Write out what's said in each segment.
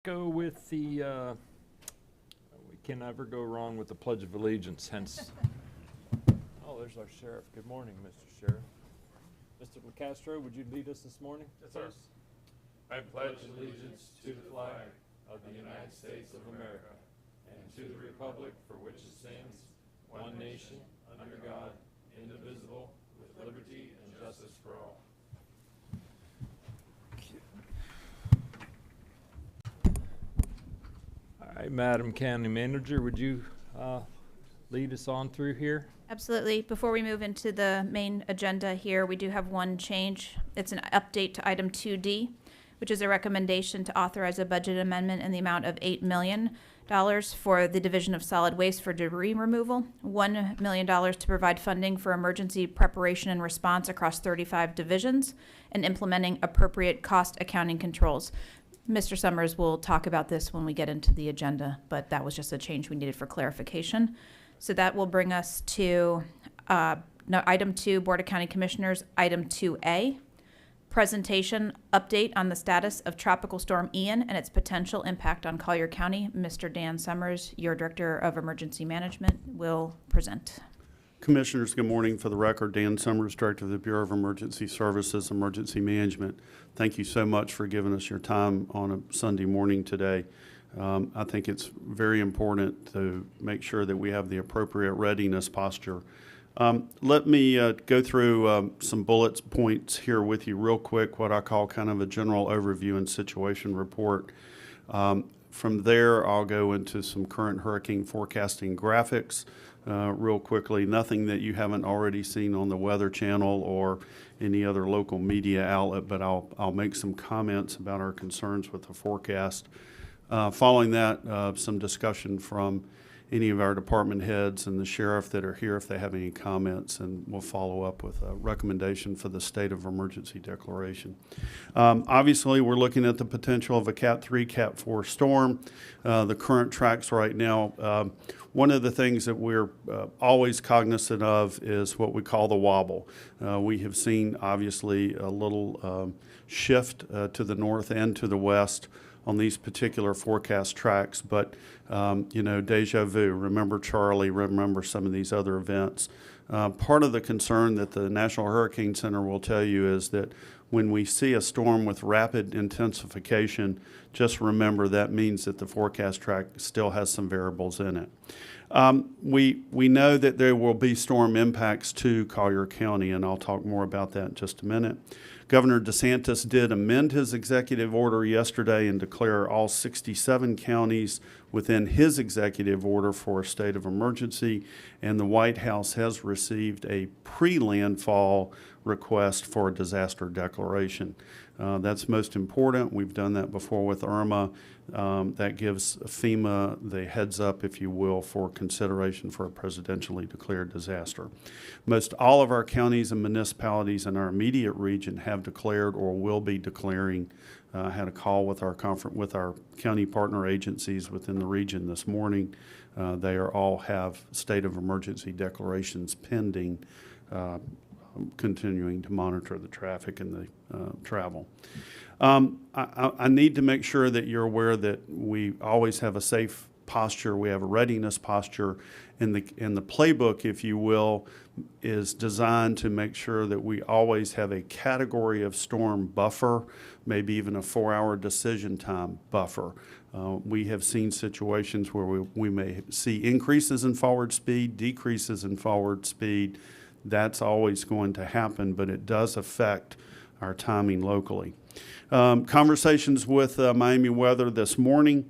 Go with the, we can never go wrong with the Pledge of Allegiance, hence. Oh, there's our sheriff. Good morning, Mr. Sheriff. Mr. LaCastro, would you lead us this morning? Yes, sir. I pledge allegiance to the flag of the United States of America and to the republic for which it stands, one nation, under God, indivisible, with liberty and justice for all. All right, Madam County Manager, would you lead us on through here? Absolutely. Before we move into the main agenda here, we do have one change. It's an update to item 2D, which is a recommendation to authorize a budget amendment in the amount of $8 million for the Division of Solid Waste for debris removal, $1 million to provide funding for emergency preparation and response across 35 divisions, and implementing appropriate cost accounting controls. Mr. Summers will talk about this when we get into the agenda, but that was just a change we needed for clarification. So that will bring us to item 2, Board of County Commissioners, item 2A, presentation update on the status of Tropical Storm Ian and its potential impact on Collier County. Mr. Dan Summers, your Director of Emergency Management, will present. Commissioners, good morning. For the record, Dan Summers, Director of the Bureau of Emergency Services, Emergency Management. Thank you so much for giving us your time on a Sunday morning today. I think it's very important to make sure that we have the appropriate readiness posture. Let me go through some bullet points here with you real quick, what I call kind of a general overview and situation report. From there, I'll go into some current hurricane forecasting graphics real quickly. Nothing that you haven't already seen on the Weather Channel or any other local media outlet, but I'll make some comments about our concerns with the forecast. Following that, some discussion from any of our department heads and the sheriff that are here if they have any comments, and we'll follow up with a recommendation for the state of emergency declaration. Obviously, we're looking at the potential of a Cat 3, Cat 4 storm. The current tracks right now, one of the things that we're always cognizant of is what we call the wobble. We have seen, obviously, a little shift to the north and to the west on these particular forecast tracks, but you know, deja vu. Remember Charlie, remember some of these other events. Part of the concern that the National Hurricane Center will tell you is that when we see a storm with rapid intensification, just remember that means that the forecast track still has some variables in it. We know that there will be storm impacts to Collier County, and I'll talk more about that in just a minute. Governor DeSantis did amend his executive order yesterday and declare all 67 counties within his executive order for a state of emergency, and the White House has received a pre-landfall request for a disaster declaration. That's most important. We've done that before with Irma. That gives FEMA the heads up, if you will, for consideration for a presidentially declared disaster. Most all of our counties and municipalities in our immediate region have declared or will be declaring. I had a call with our county partner agencies within the region this morning. They all have state of emergency declarations pending, continuing to monitor the traffic and the travel. I need to make sure that you're aware that we always have a safe posture. We have a readiness posture, and the playbook, if you will, is designed to make sure that we always have a category of storm buffer, maybe even a 4-hour decision time buffer. We have seen situations where we may see increases in forward speed, decreases in forward speed. That's always going to happen, but it does affect our timing locally. Conversations with Miami Weather this morning,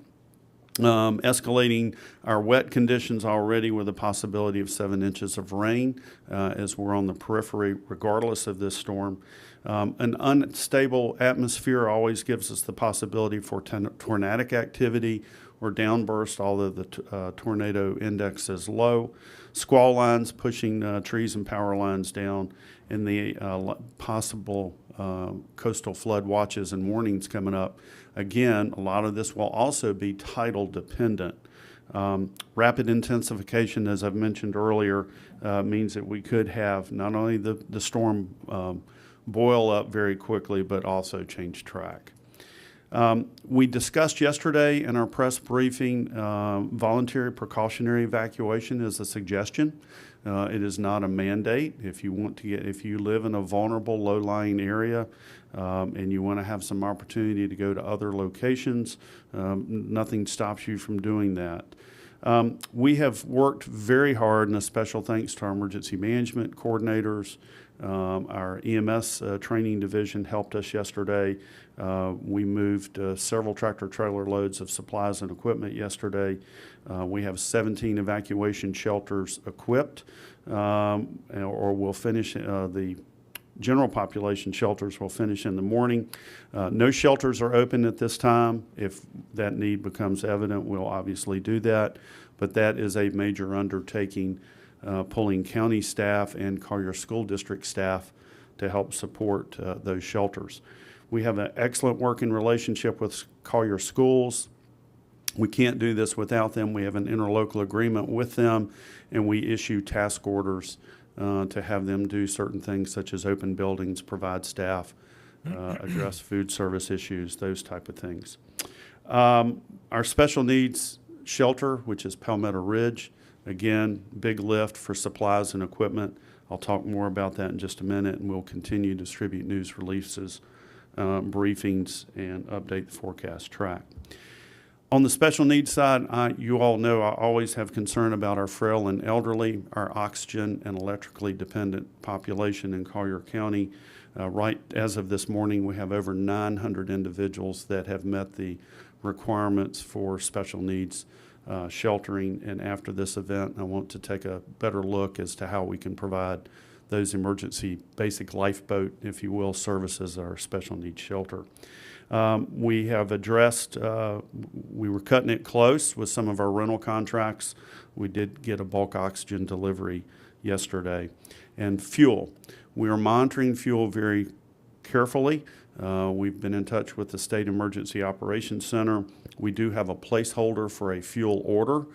escalating our wet conditions already with a possibility of 7 inches of rain as we're on the periphery regardless of this storm. An unstable atmosphere always gives us the possibility for tornadic activity or downburst, although the tornado index is low. Squall lines pushing trees and power lines down, and the possible coastal flood watches and warnings coming up. Again, a lot of this will also be tidal dependent. Rapid intensification, as I've mentioned earlier, means that we could have not only the storm boil up very quickly, but also change track. We discussed yesterday in our press briefing, voluntary precautionary evacuation is a suggestion. It is not a mandate. If you live in a vulnerable, low-lying area, and you want to have some opportunity to go to other locations, nothing stops you from doing that. We have worked very hard, and a special thanks to our emergency management coordinators. Our EMS training division helped us yesterday. We moved several tractor-trailer loads of supplies and equipment yesterday. We have 17 evacuation shelters equipped, or we'll finish the general population shelters will finish in the morning. No shelters are open at this time. If that need becomes evident, we'll obviously do that. But that is a major undertaking, pulling county staff and Collier School District staff to help support those shelters. We have an excellent working relationship with Collier Schools. We can't do this without them. We have an interlocal agreement with them, and we issue task orders to have them do certain things such as open buildings, provide staff, address food service issues, those type of things. Our special needs shelter, which is Palmetto Ridge, again, big lift for supplies and equipment. I'll talk more about that in just a minute, and we'll continue to distribute news releases, briefings, and update the forecast track. On the special needs side, you all know I always have concern about our frail and elderly, our oxygen and electrically dependent population in Collier County. Right as of this morning, we have over 900 individuals that have met the requirements for special needs sheltering. And after this event, I want to take a better look as to how we can provide those emergency basic lifeboat, if you will, services at our special needs shelter. We have addressed, we were cutting it close with some of our rental contracts. We did get a bulk oxygen delivery yesterday. And fuel. We are monitoring fuel very carefully. We've been in touch with the State Emergency Operations Center. We do have a placeholder for a fuel order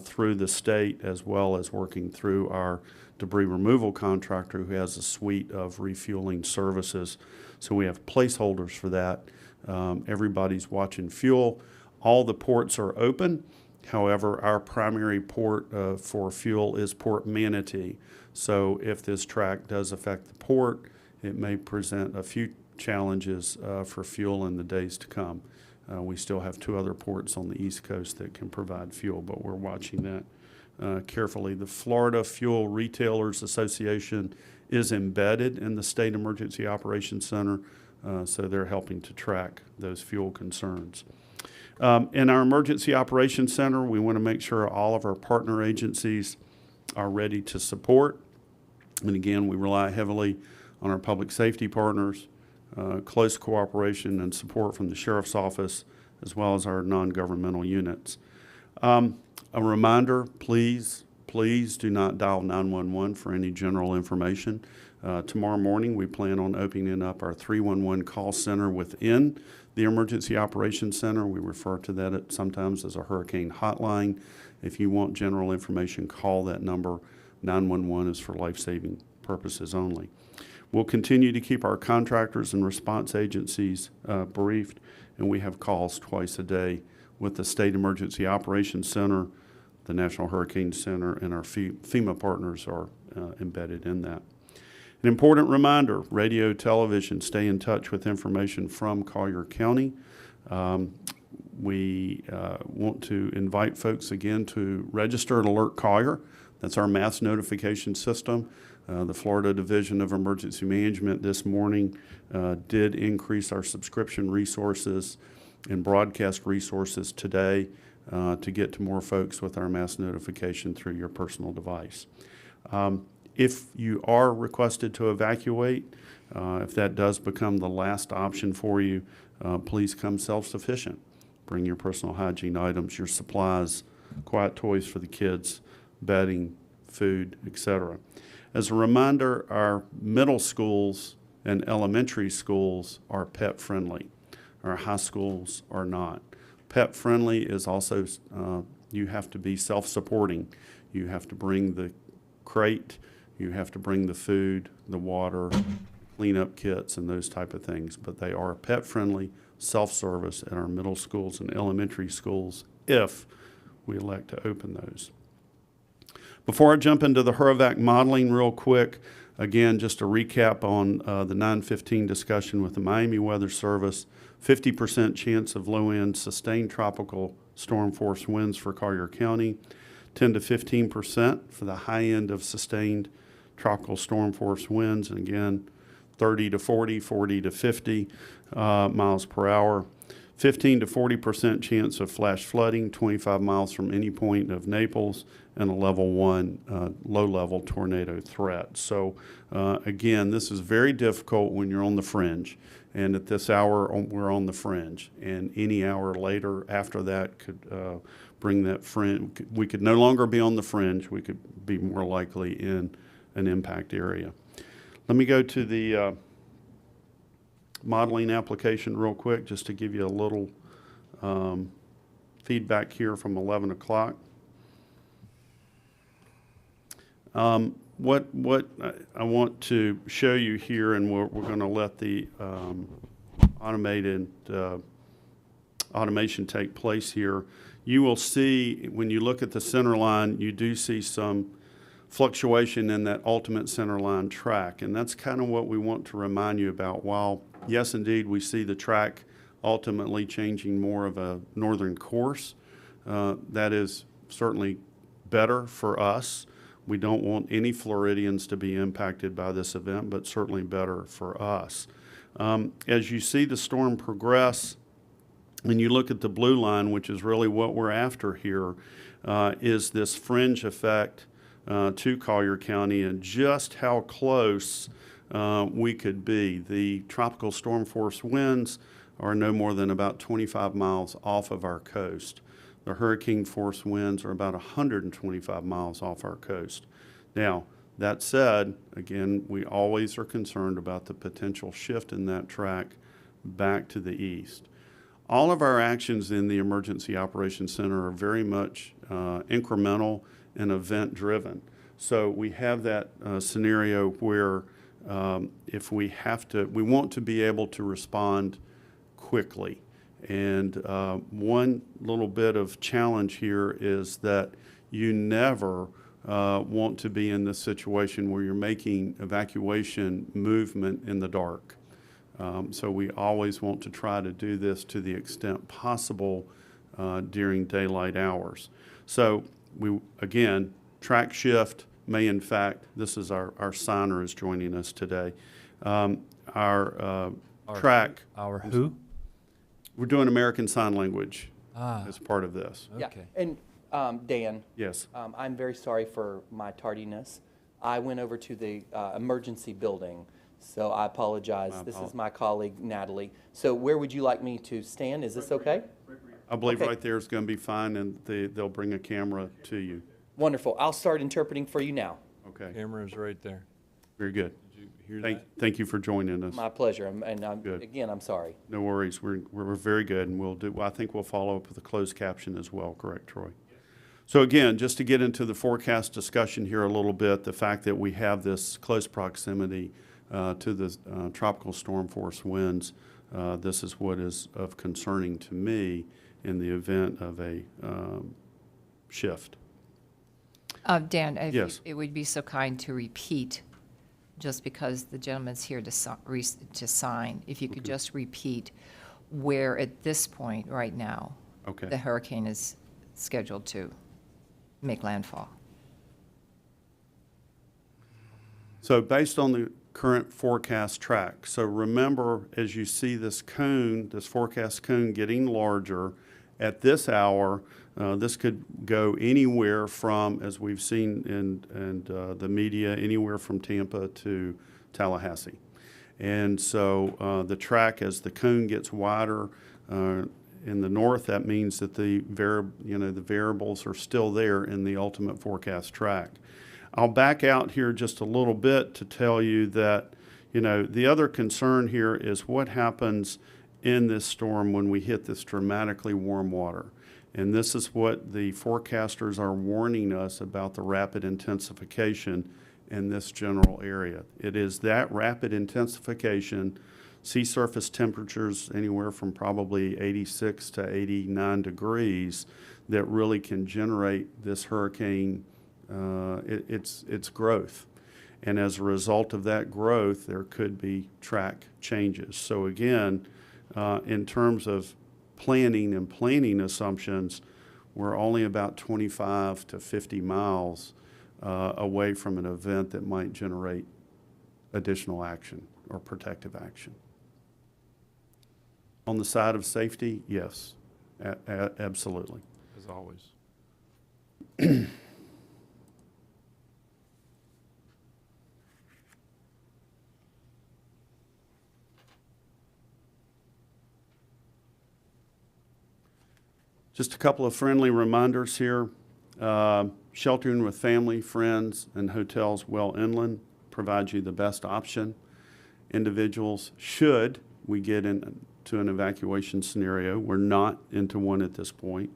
through the state, as well as working through our debris removal contractor who has a suite of refueling services. So we have placeholders for that. Everybody's watching fuel. All the ports are open. However, our primary port for fuel is Port Manatee. So if this track does affect the port, it may present a few challenges for fuel in the days to come. We still have 2 other ports on the East Coast that can provide fuel, but we're watching that carefully. The Florida Fuel Retailers Association is embedded in the State Emergency Operations Center, so they're helping to track those fuel concerns. In our Emergency Operations Center, we want to make sure all of our partner agencies are ready to support. And again, we rely heavily on our public safety partners, close cooperation and support from the Sheriff's Office, as well as our non-governmental units. A reminder, please do not dial 911 for any general information. Tomorrow morning, we plan on opening up our 311 call center within the Emergency Operations Center. We refer to that sometimes as a hurricane hotline. If you want general information, call that number. 911 is for life-saving purposes only. We'll continue to keep our contractors and response agencies briefed, and we have calls twice a day with the State Emergency Operations Center, the National Hurricane Center, and our FEMA partners are embedded in that. An important reminder, radio, television, stay in touch with information from Collier County. We want to invite folks again to register at Alert Collier. That's our mass notification system. The Florida Division of Emergency Management this morning did increase our subscription resources and broadcast resources today to get to more folks with our mass notification through your personal device. If you are requested to evacuate, if that does become the last option for you, please come self-sufficient. Bring your personal hygiene items, your supplies, quiet toys for the kids, bedding, food, etc. As a reminder, our middle schools and elementary schools are pet friendly. Our high schools are not. Pet friendly is also, you have to be self-supporting. You have to bring the crate, you have to bring the food, the water, cleanup kits, and those type of things. But they are pet friendly, self-service at our middle schools and elementary schools if we elect to open those. Before I jump into the HURVAC modeling real quick, again, just a recap on the 9:15 discussion with the Miami Weather Service. 50% chance of low-end sustained tropical storm force winds for Collier County. 10 to 15% for the high end of sustained tropical storm force winds. And again, 30 to 40, 40 to 50 miles per hour. 15 to 40% chance of flash flooding, 25 miles from any point of Naples, and a level 1 low-level tornado threat. So again, this is very difficult when you're on the fringe. And at this hour, we're on the fringe. And any hour later after that could bring that fringe. We could no longer be on the fringe. We could be more likely in an impact area. Let me go to the modeling application real quick, just to give you a little feedback here from 11 o'clock. What I want to show you here, and we're going to let the automation take place here. You will see, when you look at the center line, you do see some fluctuation in that ultimate center line track, and that's kind of what we want to remind you about. While, yes, indeed, we see the track ultimately changing more of a northern course, that is certainly better for us. We don't want any Floridians to be impacted by this event, but certainly better for us. As you see the storm progress, and you look at the blue line, which is really what we're after here, is this fringe effect to Collier County and just how close we could be. The tropical storm force winds are no more than about 25 miles off of our coast. The hurricane force winds are about 125 miles off our coast. Now, that said, again, we always are concerned about the potential shift in that track back to the east. All of our actions in the Emergency Operations Center are very much incremental and event-driven. So we have that scenario where if we want to be able to respond quickly. And one little bit of challenge here is that you never want to be in this situation where you're making evacuation movement in the dark. So we always want to try to do this to the extent possible during daylight hours. So again, track shift may in fact, this is our signer is joining us today. Our track. Our who? We're doing American Sign Language as part of this. Okay. Yeah, and Dan. Yes. I'm very sorry for my tardiness. I went over to the emergency building, so I apologize. This is my colleague, Natalie. So where would you like me to stand? Is this okay? I believe Okay. right there is going to be fine, and they'll bring a camera to you. Wonderful. I'll start interpreting for you now. Okay, Camera's right there. very good. Did you hear that? Thank you for joining us. My pleasure. And Good. again, I'm sorry. No worries. We're very good, and I think we'll follow up with a closed caption as well. Correct, Troy? So again, just to get into the forecast discussion here a little bit, the fact that we have this close proximity to the tropical storm force winds, this is what is of concerning to me in the event of a shift. Dan, if Yes. it would be so kind to repeat, just because the gentleman's here to sign, if you could just repeat where at this point right now the Okay. hurricane is scheduled to make landfall. So based on the current forecast track, so remember, as you see this cone, this forecast cone getting larger, at this hour, this could go anywhere from, as we've seen in the media, anywhere from Tampa to Tallahassee. And so the track, as the cone gets wider in the north, that means that the variables are still there in the ultimate forecast track. I'll back out here just a little bit to tell you that, the other concern here is what happens in this storm when we hit this dramatically warm water. And this is what the forecasters are warning us about, the rapid intensification in this general area. It is that rapid intensification sea surface temperatures anywhere from probably 86 to 89 degrees that really can generate this hurricane, its growth. And as a result of that growth, there could be track changes. So again, in terms of planning and planning assumptions, we're only about 25 to 50 miles away from an event that might generate additional action or protective action. On the side of safety, yes, absolutely. As always. Just a couple of friendly reminders here. Sheltering with family, friends, and hotels well inland provides you the best option. Individuals, should we get into an evacuation scenario, we're not into one at this point,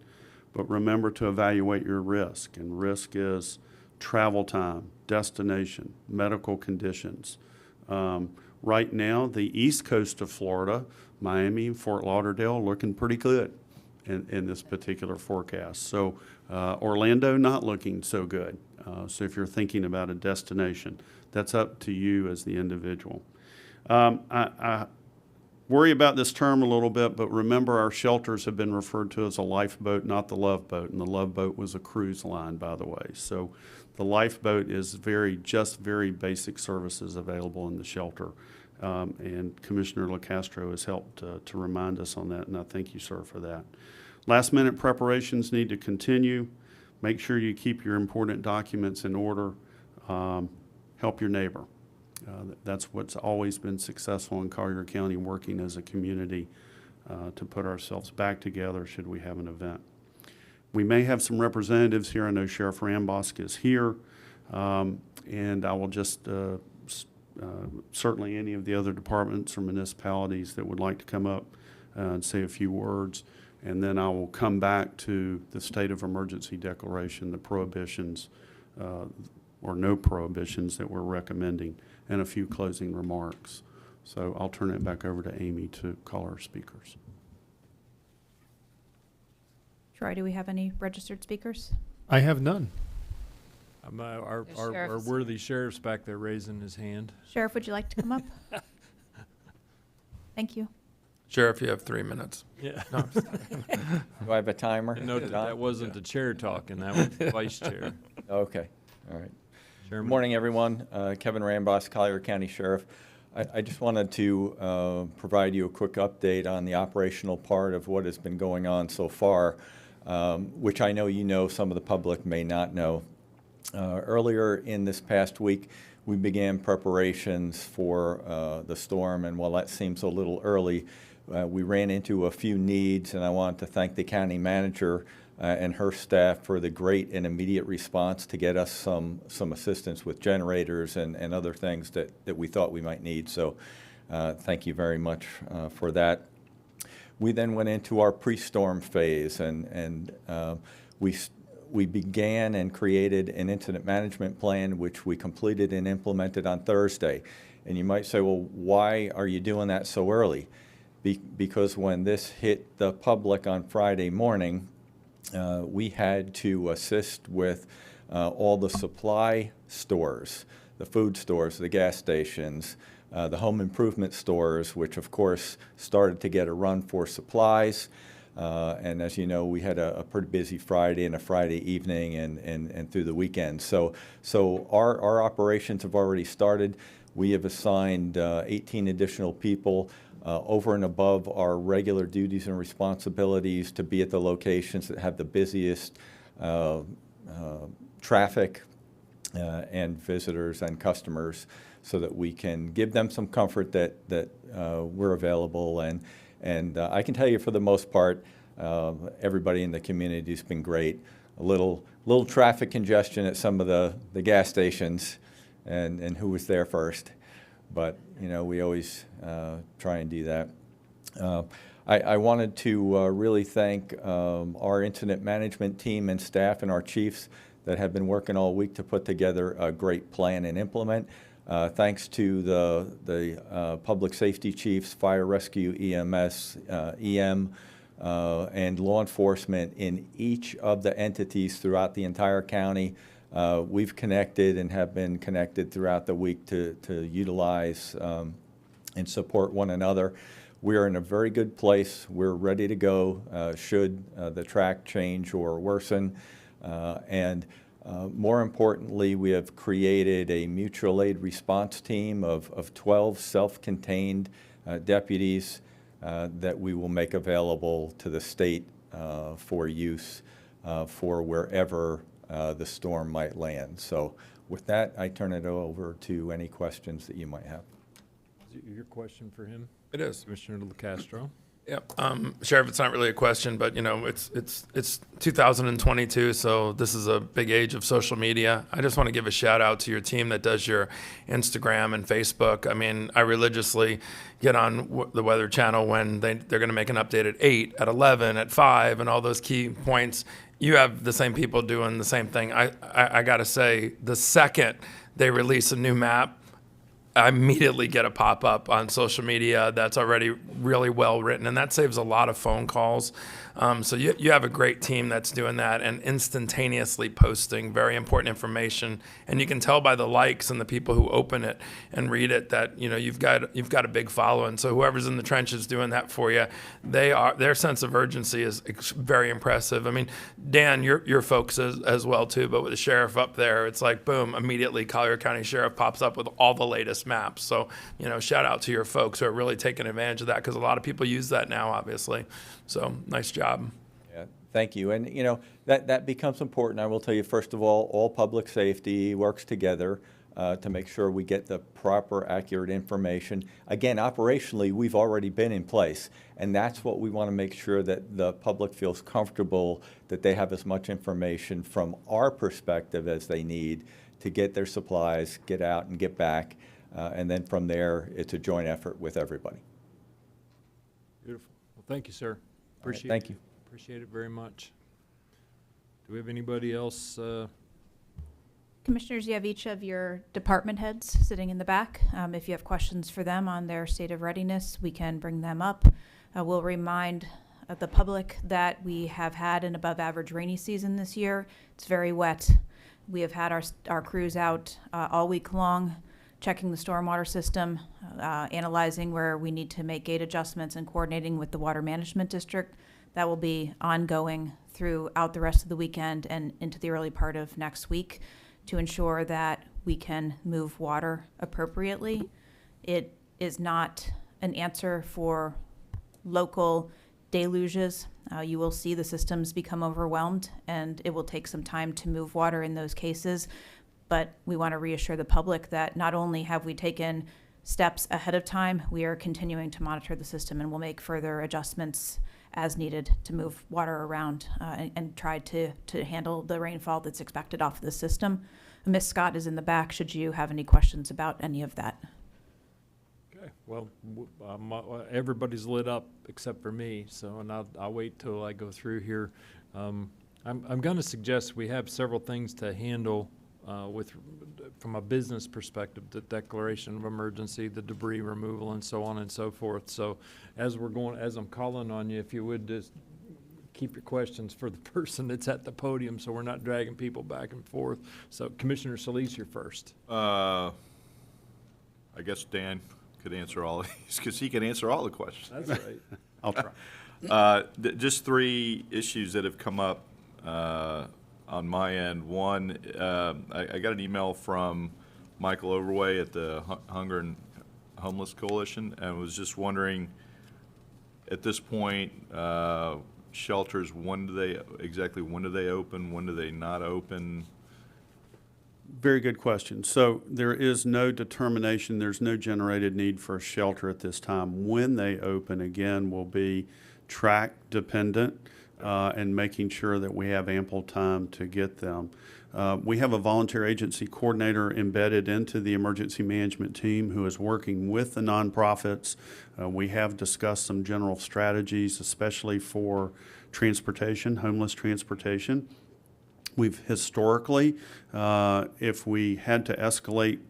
but remember to evaluate your risk. And risk is travel time, destination, medical conditions. Right now, the east coast of Florida, Miami, Fort Lauderdale, looking pretty good in this particular forecast. So Orlando not looking so good. So if you're thinking about a destination, that's up to you as the individual. I worry about this term a little bit, but remember our shelters have been referred to as a lifeboat, not the Love Boat, and the Love Boat was a cruise line, by the way. So the lifeboat is very basic services available in the shelter. And Commissioner LaCastro has helped to remind us on that, and I thank you, sir, for that. Last minute preparations need to continue. Make sure you keep your important documents in order. Help your neighbor. That's what's always been successful in Collier County, working as a community to put ourselves back together should we have an event. We may have some representatives here. I know Sheriff Rambosk is here, and I will just certainly any of the other departments or municipalities that would like to come up and say a few words, and then I will come back to the state of emergency declaration, the prohibitions or no prohibitions that we're recommending, and a few closing remarks. So I'll turn it back over to Amy to call our speakers. Troy, do we have any registered speakers? I have none. Our sheriff's- worthy sheriff's back there raising his hand. Sheriff, would you like to come up? Thank you. Sheriff, you have 3 minutes. Yeah. No, I'm just kidding. Do I have a timer? Note that wasn't the chair talking, that was the vice chair. Okay, all right. Chairman. Good morning, everyone. Kevin Rambosk, Collier County Sheriff. I just wanted to provide you a quick update on the operational part of what has been going on so far, which I know you know, some of the public may not know. Earlier in this past week, we began preparations for the storm, and while that seems a little early, we ran into a few needs, and I want to thank the county manager and her staff for the great and immediate response to get us some assistance with generators and other things that we thought we might need. So thank you very much for that. We then went into our pre-storm phase, and we began and created an incident management plan, which we completed and implemented on Thursday. And you might say, well, why are you doing that so early? Because when this hit the public on Friday morning, we had to assist with all the supply stores, the food stores, the gas stations, the home improvement stores, which of course started to get a run for supplies. And as you know, we had a pretty busy Friday and a Friday evening and through the weekend. So our operations have already started. We have assigned 18 additional people over and above our regular duties and responsibilities to be at the locations that have the busiest traffic and visitors and customers, so that we can give them some comfort that we're available. And I can tell you, for the most part, everybody in the community has been great. A little traffic congestion at some of the gas stations, and who was there first. But you know, we always try and do that. I wanted to really thank our incident management team and staff and our chiefs that have been working all week to put together a great plan and implement. Thanks to the public safety chiefs, fire rescue, EMS, EM, and law enforcement in each of the entities throughout the entire county. We've connected and have been connected throughout the week to utilize and support one another. We're in a very good place. We're ready to go should the track change or worsen. More importantly, we have created a mutual aid response team of 12 self-contained deputies that we will make available to the state for use for wherever the storm might land. So with that, I turn it over to any questions that you might have. Is it your question for him? It is. Commissioner LaCastro? Yep. Sheriff, it's not really a question, but you know, it's 2022, so this is a big age of social media. I just want to give a shout out to your team that does your Instagram and Facebook. I mean, I religiously get on the Weather Channel when they're going to make an update at 8, at 11, at 5, and all those key points. You have the same people doing the same thing. I got to say, the second they release a new map, I immediately get a pop-up on social media that's already really well written, and that saves a lot of phone calls. So you have a great team that's doing that and instantaneously posting very important information. And you can tell by the likes and the people who open it and read it that you've got a big following. So whoever's in the trenches doing that for you, their sense of urgency is very impressive. I mean, Dan, your folks as well too, but with the sheriff up there, it's like boom, immediately Collier County Sheriff pops up with all the latest maps. So shout out to your folks who are really taking advantage of that, because a lot of people use that now, obviously. So nice job. Yeah, thank you. And that becomes important. I will tell you, first of all public safety works together to make sure we get the proper, accurate information. Again, operationally, we've already been in place, and that's what we want to make sure that the public feels comfortable that they have as much information from our perspective as they need to get their supplies, get out and get back, and then from there, it's a joint effort with everybody. Beautiful. Well, thank you, sir. Appreciate Thank you. Appreciate it very much. Do we have anybody else? Commissioners, you have each of your department heads sitting in the back. If you have questions for them on their state of readiness, we can bring them up. We'll remind the public that we have had an above average rainy season this year. It's very wet. We have had our crews out all week long, checking the stormwater system, analyzing where we need to make gate adjustments, and coordinating with the water management district. That will be ongoing throughout the rest of the weekend and into the early part of next week to ensure that we can move water appropriately. It is not an answer for local deluges. You will see the systems become overwhelmed, and it will take some time to move water in those cases. But we want to reassure the public that not only have we taken steps ahead of time, we are continuing to monitor the system, and we'll make further adjustments as needed to move water around and try to handle the rainfall that's expected off of the system. Ms. Scott is in the back should you have any questions about any of that. Okay. Well, everybody's lit up except for me, so and I'll wait till I go through here. I'm going to suggest we have several things to handle from a business perspective: the declaration of emergency, the debris removal, and so on and so forth. So as I'm calling on you, if you would just keep your questions for the person that's at the podium, so we're not dragging people back and forth. So Commissioner Solis, you're first. I guess Dan could answer all of these, because he can answer all the questions. That's right. I'll try. Just three issues that have come up on my end. One, I got an email from Michael Overway at the Hunger and Homeless Coalition, and was just wondering, at this point, shelters, when do they open? When do they not open? Very good question. So there is no determination, there's no generated need for a shelter at this time. When they open, again, will be track dependent and making sure that we have ample time to get them. We have a volunteer agency coordinator embedded into the emergency management team who is working with the nonprofits. We have discussed some general strategies, especially for transportation, homeless transportation. We've historically, if we had to escalate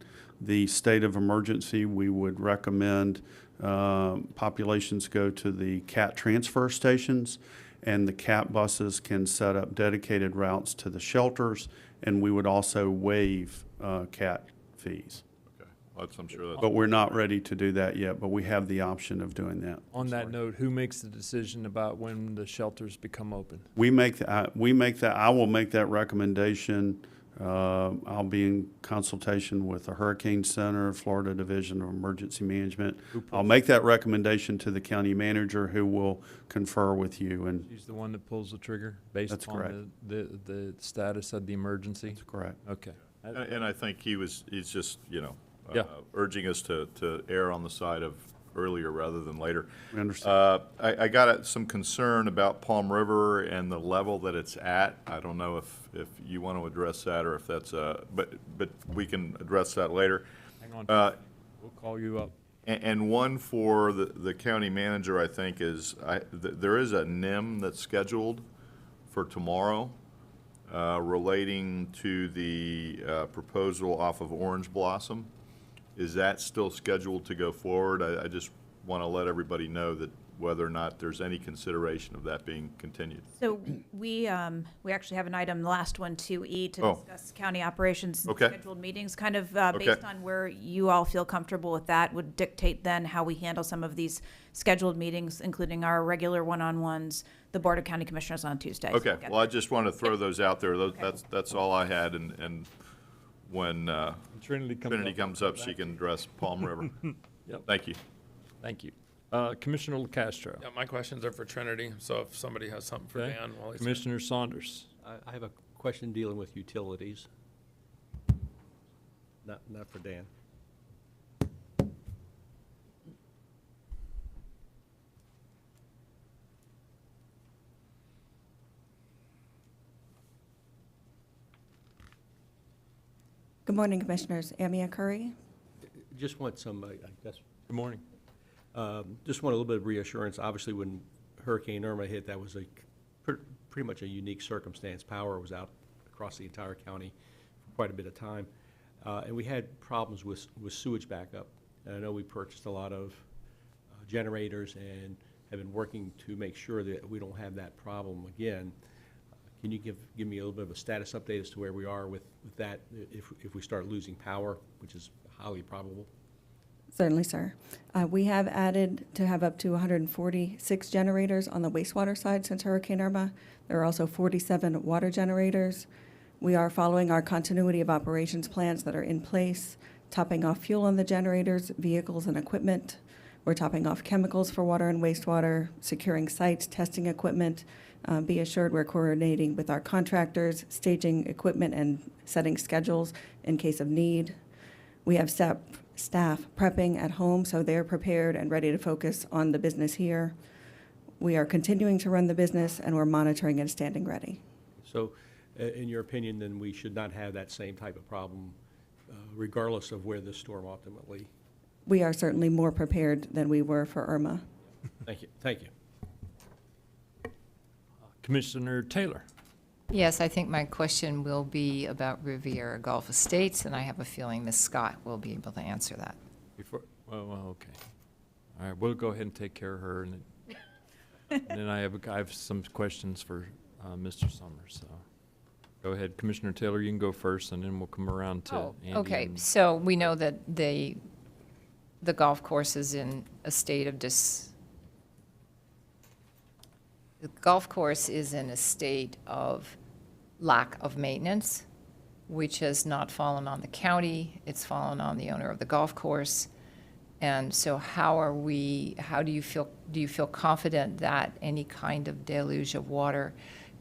the state of emergency, we would recommend populations go to the CAT transfer stations, and the CAT buses can set up dedicated routes to the shelters, and we would also waive CAT fees. Okay, well, I'm sure that's. But we're not ready to do that yet, but we have the option of doing that. On that note, who makes the decision about when the shelters become open? I will make that recommendation. I'll be in consultation with the Hurricane Center, Florida Division of Emergency Management. I'll make that recommendation to the county manager, who will confer with you, and She's the one that pulls the trigger based That's correct. upon the status of the emergency? that's correct. Okay. And I think he's just, Yeah. urging us to err on the side of earlier rather than later. We understand. I got some concern about Palm River and the level that it's at. I don't know if you want to address that, or if that's, but we can address that later. Hang on. We'll call you up. And one for the county manager, I think, is, there is a NIM that's scheduled for tomorrow relating to the proposal off of Orange Blossom. Is that still scheduled to go forward? I just want to let everybody know that whether or not there's any consideration of that being continued. So we actually have an item, the last one, 2E, to Oh. discuss county operations and Okay. scheduled meetings, kind of Okay. based on where you all feel comfortable with that, would dictate then how we handle some of these scheduled meetings, including our regular one-on-ones, the Board of County Commissioners on Tuesday. So Okay, we'll get well, I there. just want to throw those out there. That's all I had, and when Trinity Comes up, she can address Palm River. Yep. Thank you. Thank you. Commissioner LaCastro. Yeah, my questions are for Trinity, so if somebody has something for Okay. Dan while he's. Commissioner Saunders. I have a question dealing with utilities. Not for Dan. Good morning, Commissioners. Amia Curry. Just want some, I guess, Good morning. just want a little bit of reassurance. Obviously, when Hurricane Irma hit, that was pretty much a unique circumstance. Power was out across the entire county for quite a bit of time. And we had problems with sewage backup. And I know we purchased a lot of generators and have been working to make sure that we don't have that problem again. Can you give me a little bit of a status update as to where we are with that if we start losing power, which is highly probable? Certainly, sir. We have added to have up to 146 generators on the wastewater side since Hurricane Irma. There are also 47 water generators. We are following our continuity of operations plans that are in place, topping off fuel on the generators, vehicles, and equipment. We're topping off chemicals for water and wastewater, securing sites, testing equipment. Be assured we're coordinating with our contractors, staging equipment and setting schedules in case of need. We have staff prepping at home, so they're prepared and ready to focus on the business here. We are continuing to run the business, and we're monitoring and standing ready. So, in your opinion, then we should not have that same type of problem regardless of where this storm ultimately. We are certainly more prepared than we were for Irma. Thank you. Thank you. Commissioner Taylor. Yes, I think my question will be about Riviera Golf Estates, and I have a feeling Ms. Scott will be able to answer that. Well, okay. All right, we'll go ahead and take care of her, and then I have some questions for Mr. Summers, so. Go ahead, Commissioner Taylor, you can go first, and then we'll come around to Andy. Okay, and- so we know that the golf course is in a state of the golf course is in a state of lack of maintenance, which has not fallen on the county, it's fallen on the owner of the golf course. And so how do you feel confident that any kind of deluge of water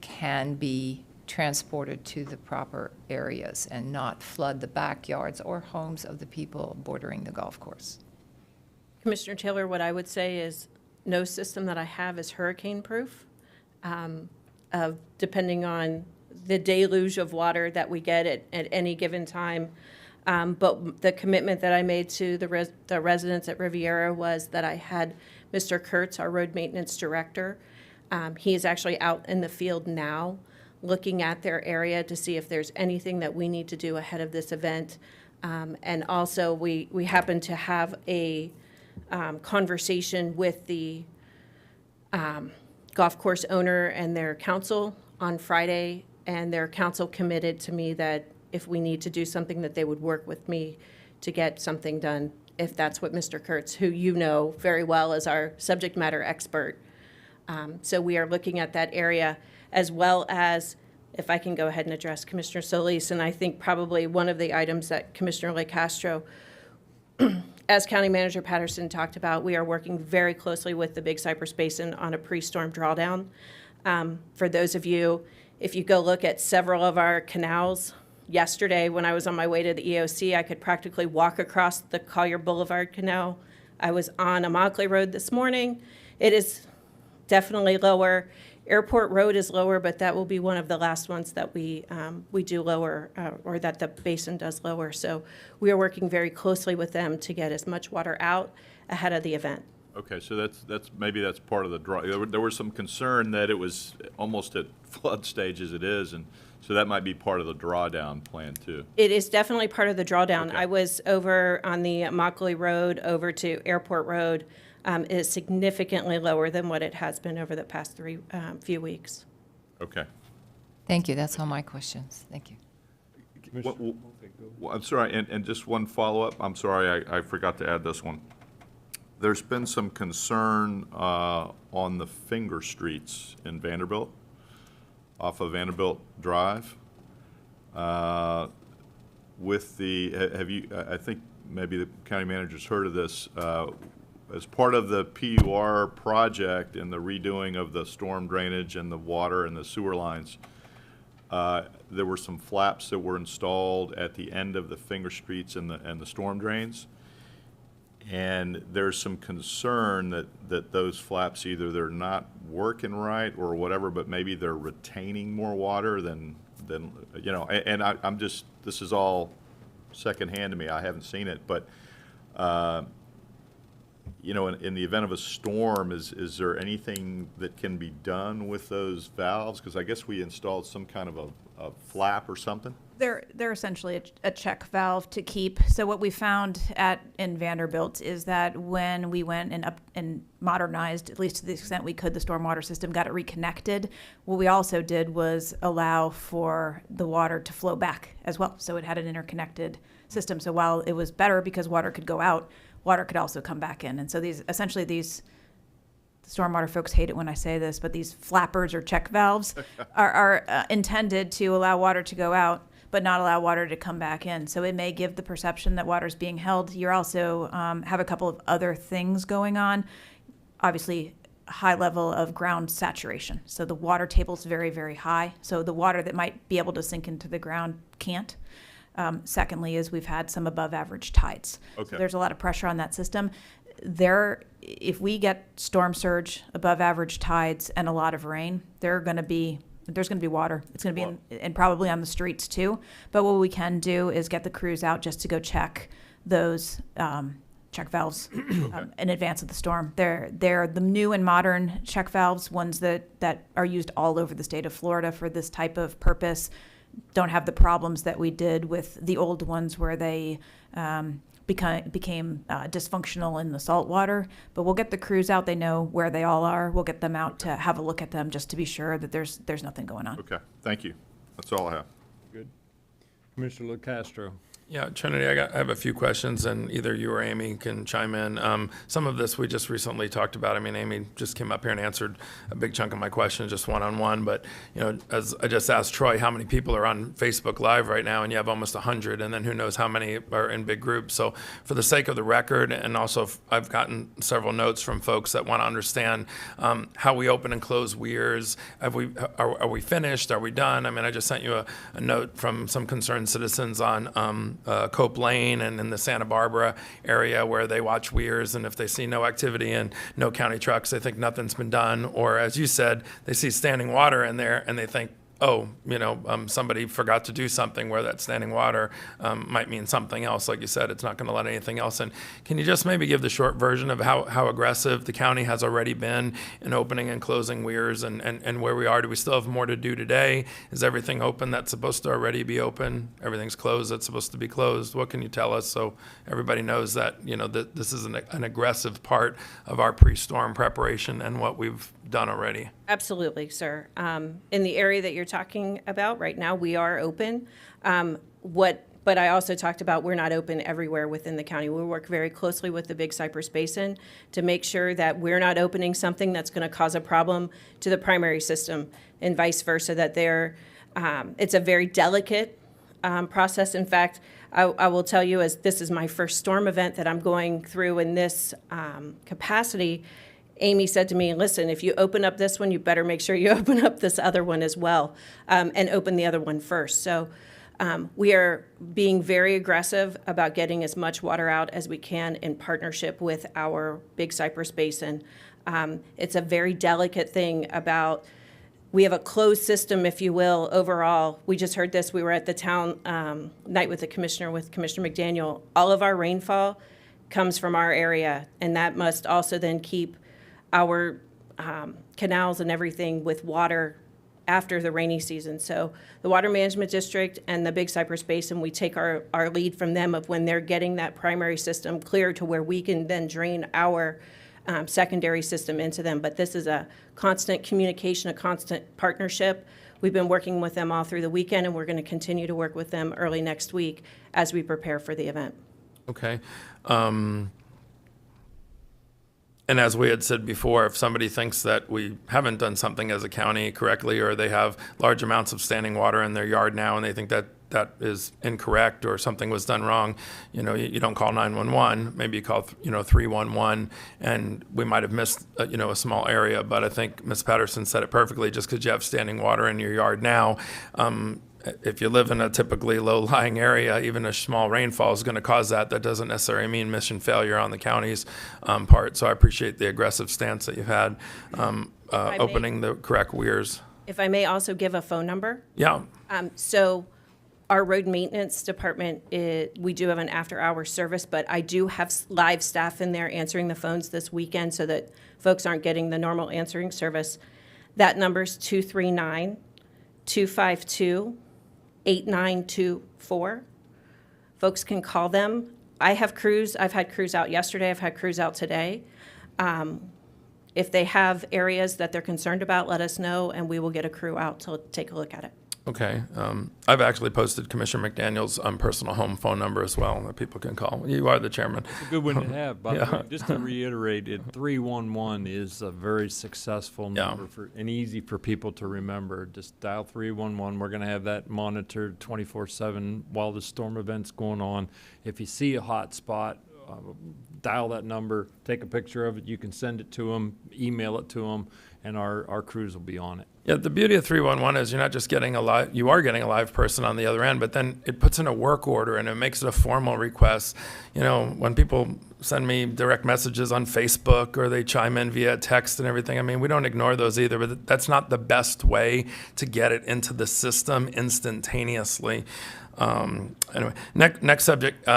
can be transported to the proper areas and not flood the backyards or homes of the people bordering the golf course? Commissioner Taylor, what I would say is no system that I have is hurricane-proof, depending on the deluge of water that we get at any given time. But the commitment that I made to the residents at Riviera was that I had Mr. Kurtz, our road maintenance director. He is actually out in the field now, looking at their area to see if there's anything that we need to do ahead of this event. And also, we happened to have a conversation with the golf course owner and their council on Friday, and their council committed to me that if we need to do something, that they would work with me to get something done, if that's what Mr. Kurtz, who you know very well as our subject matter expert. So we are looking at that area, as well as, if I can go ahead and address Commissioner Solis, and I think probably one of the items that Commissioner LeCastro, as County Manager Patterson talked about, we are working very closely with the Big Cypress Basin on a pre-storm drawdown. For those of you, if you go look at several of our canals, yesterday when I was on my way to the EOC, I could practically walk across the Collier Boulevard Canal. I was on Immokalee Road this morning. It is definitely lower. Airport Road is lower, but that will be one of the last ones that we do lower, or that the basin does lower. So we are working very closely with them to get as much water out ahead of the event. Okay, so maybe that's part of the draw. There was some concern that it was almost at flood stage as it is, and so that might be part of the drawdown plan too. It is definitely part of the drawdown. Okay. I was over on the Immokalee Road over to Airport Road. It is significantly lower than what it has been over the past few weeks. Okay. Thank you. That's all my questions. Thank you. I'm sorry, and just one follow-up. I'm sorry, I forgot to add this one. There's been some concern on the finger streets in Vanderbilt, off of Vanderbilt Drive. With the, I think maybe the county manager's heard of this, as part of the PUR project and the redoing of the storm drainage and the water and the sewer lines, there were some flaps that were installed at the end of the finger streets and the storm drains. And there's some concern that those flaps, either they're not working right or whatever, but maybe they're retaining more water than you know, and I'm just, this is all secondhand to me. I haven't seen it, but you know, in the event of a storm, is there anything that can be done with those valves? Because I guess we installed some kind of a flap or something. They're essentially a check valve to keep. So what we found in Vanderbilt is that when we went and modernized, at least to the extent we could, the stormwater system, got it reconnected, what we also did was allow for the water to flow back as well. So it had an interconnected system. So while it was better because water could go out, water could also come back in. And so these stormwater folks hate it when I say this, but these flappers or check valves are intended to allow water to go out, but not allow water to come back in. So it may give the perception that water's being held. You also have a couple of other things going on. Obviously, high level of ground saturation. So the water table's very, very high. So the water that might be able to sink into the ground can't. Secondly, is we've had some above average tides. Okay. So there's a lot of pressure on that system. If we get storm surge, above average tides, and a lot of rain, there's going to be water. It's going to be and probably on the streets too. But what we can do is get the crews out just to go check those check valves in advance of the storm. They're the new and modern check valves, ones that are used all over the state of Florida for this type of purpose. Don't have the problems that we did with the old ones where they became dysfunctional in the salt water. But we'll get the crews out. They know where they all are. We'll get them out to have a look at them just to be sure that there's nothing going on. Okay, thank you. That's all I have. Good. Commissioner LeCastro. Yeah, Trinity, I have a few questions, and either you or Amy can chime in. Some of this we just recently talked about. I mean, Amy just came up here and answered a big chunk of my questions just one-on-one. But, you know, as I just asked Troy, how many people are on Facebook Live right now? And you have almost 100, and then who knows how many are in big groups. So for the sake of the record, and also I've gotten several notes from folks that want to understand how we open and close weirs. Are we finished? Are we done? I mean, I just sent you a note from some concerned citizens on Cope Lane and in the Santa Barbara area where they watch weirs, and if they see no activity and no county trucks, they think nothing's been done. Or as you said, they see standing water in there and they think oh, somebody forgot to do something, where that standing water might mean something else. Like you said, it's not going to let anything else in. Can you just maybe give the short version of how aggressive the county has already been in opening and closing weirs, and where we are? Do we still have more to do today? Is everything open that's supposed to already be open? Everything's closed that's supposed to be closed? What can you tell us so everybody knows that, that this is an aggressive part of our pre-storm preparation and what we've done already? Absolutely, sir. In the area that you're talking about right now, we are open. But I also talked about we're not open everywhere within the county. We work very closely with the Big Cypress Basin to make sure that we're not opening something that's going to cause a problem to the primary system, and vice versa, that it's a very delicate process. In fact, I will tell you, as this is my first storm event that I'm going through in this capacity, Amy said to me, listen, if you open up this one, you better make sure you open up this other one as well, and open the other one first. So we are being very aggressive about getting as much water out as we can in partnership with our Big Cypress Basin. It's a very delicate thing about, we have a closed system, if you will, overall. We just heard this. We were at the town night with Commissioner McDaniel. All of our rainfall comes from our area, and that must also then keep our canals and everything with water after the rainy season. So the Water Management District and the Big Cypress Basin, we take our lead from them of when they're getting that primary system clear to where we can then drain our secondary system into them. But this is a constant communication, a constant partnership. We've been working with them all through the weekend, and we're going to continue to work with them early next week as we prepare for the event. Okay. And as we had said before, if somebody thinks that we haven't done something as a county correctly, or they have large amounts of standing water in their yard now and they think that that is incorrect or something was done wrong, you don't call 911. Maybe you call 311, and we might have missed a small area. But I think Ms. Patterson said it perfectly. Just because you have standing water in your yard now, if you live in a typically low-lying area, even a small rainfall is going to cause that. That doesn't necessarily mean mission failure on the county's part. So I appreciate the aggressive stance that you've had, opening the correct weirs. If I may also give a phone number. Yeah. So our road maintenance department, we do have an after-hour service, but I do have live staff in there answering the phones this weekend so that folks aren't getting the normal answering service. That number's 239-252-8924. Folks can call them. I have crews. I've had crews out yesterday. I've had crews out today. If they have areas that they're concerned about, let us know, and we will get a crew out to take a look at it. Okay. I've actually posted Commissioner McDaniel's personal home phone number as well that people can call. You are the chairman. It's a good one to have, by the Yeah. way. Just to reiterate, 311 is a very successful number and easy for people to remember. Just dial 311. We're going to have that monitored 24/7 while the storm event's going on. If you see a hot spot, dial that number, take a picture of it. You can send it to them, email it to them, and our crews will be on it. Yeah, the beauty of 311 is you're not just getting you are getting a live person on the other end, but then it puts in a work order and it makes it a formal request. When people send me direct messages on Facebook or they chime in via text and everything, I mean, we don't ignore those either, but that's not the best way to get it into the system instantaneously. Anyway, next subject.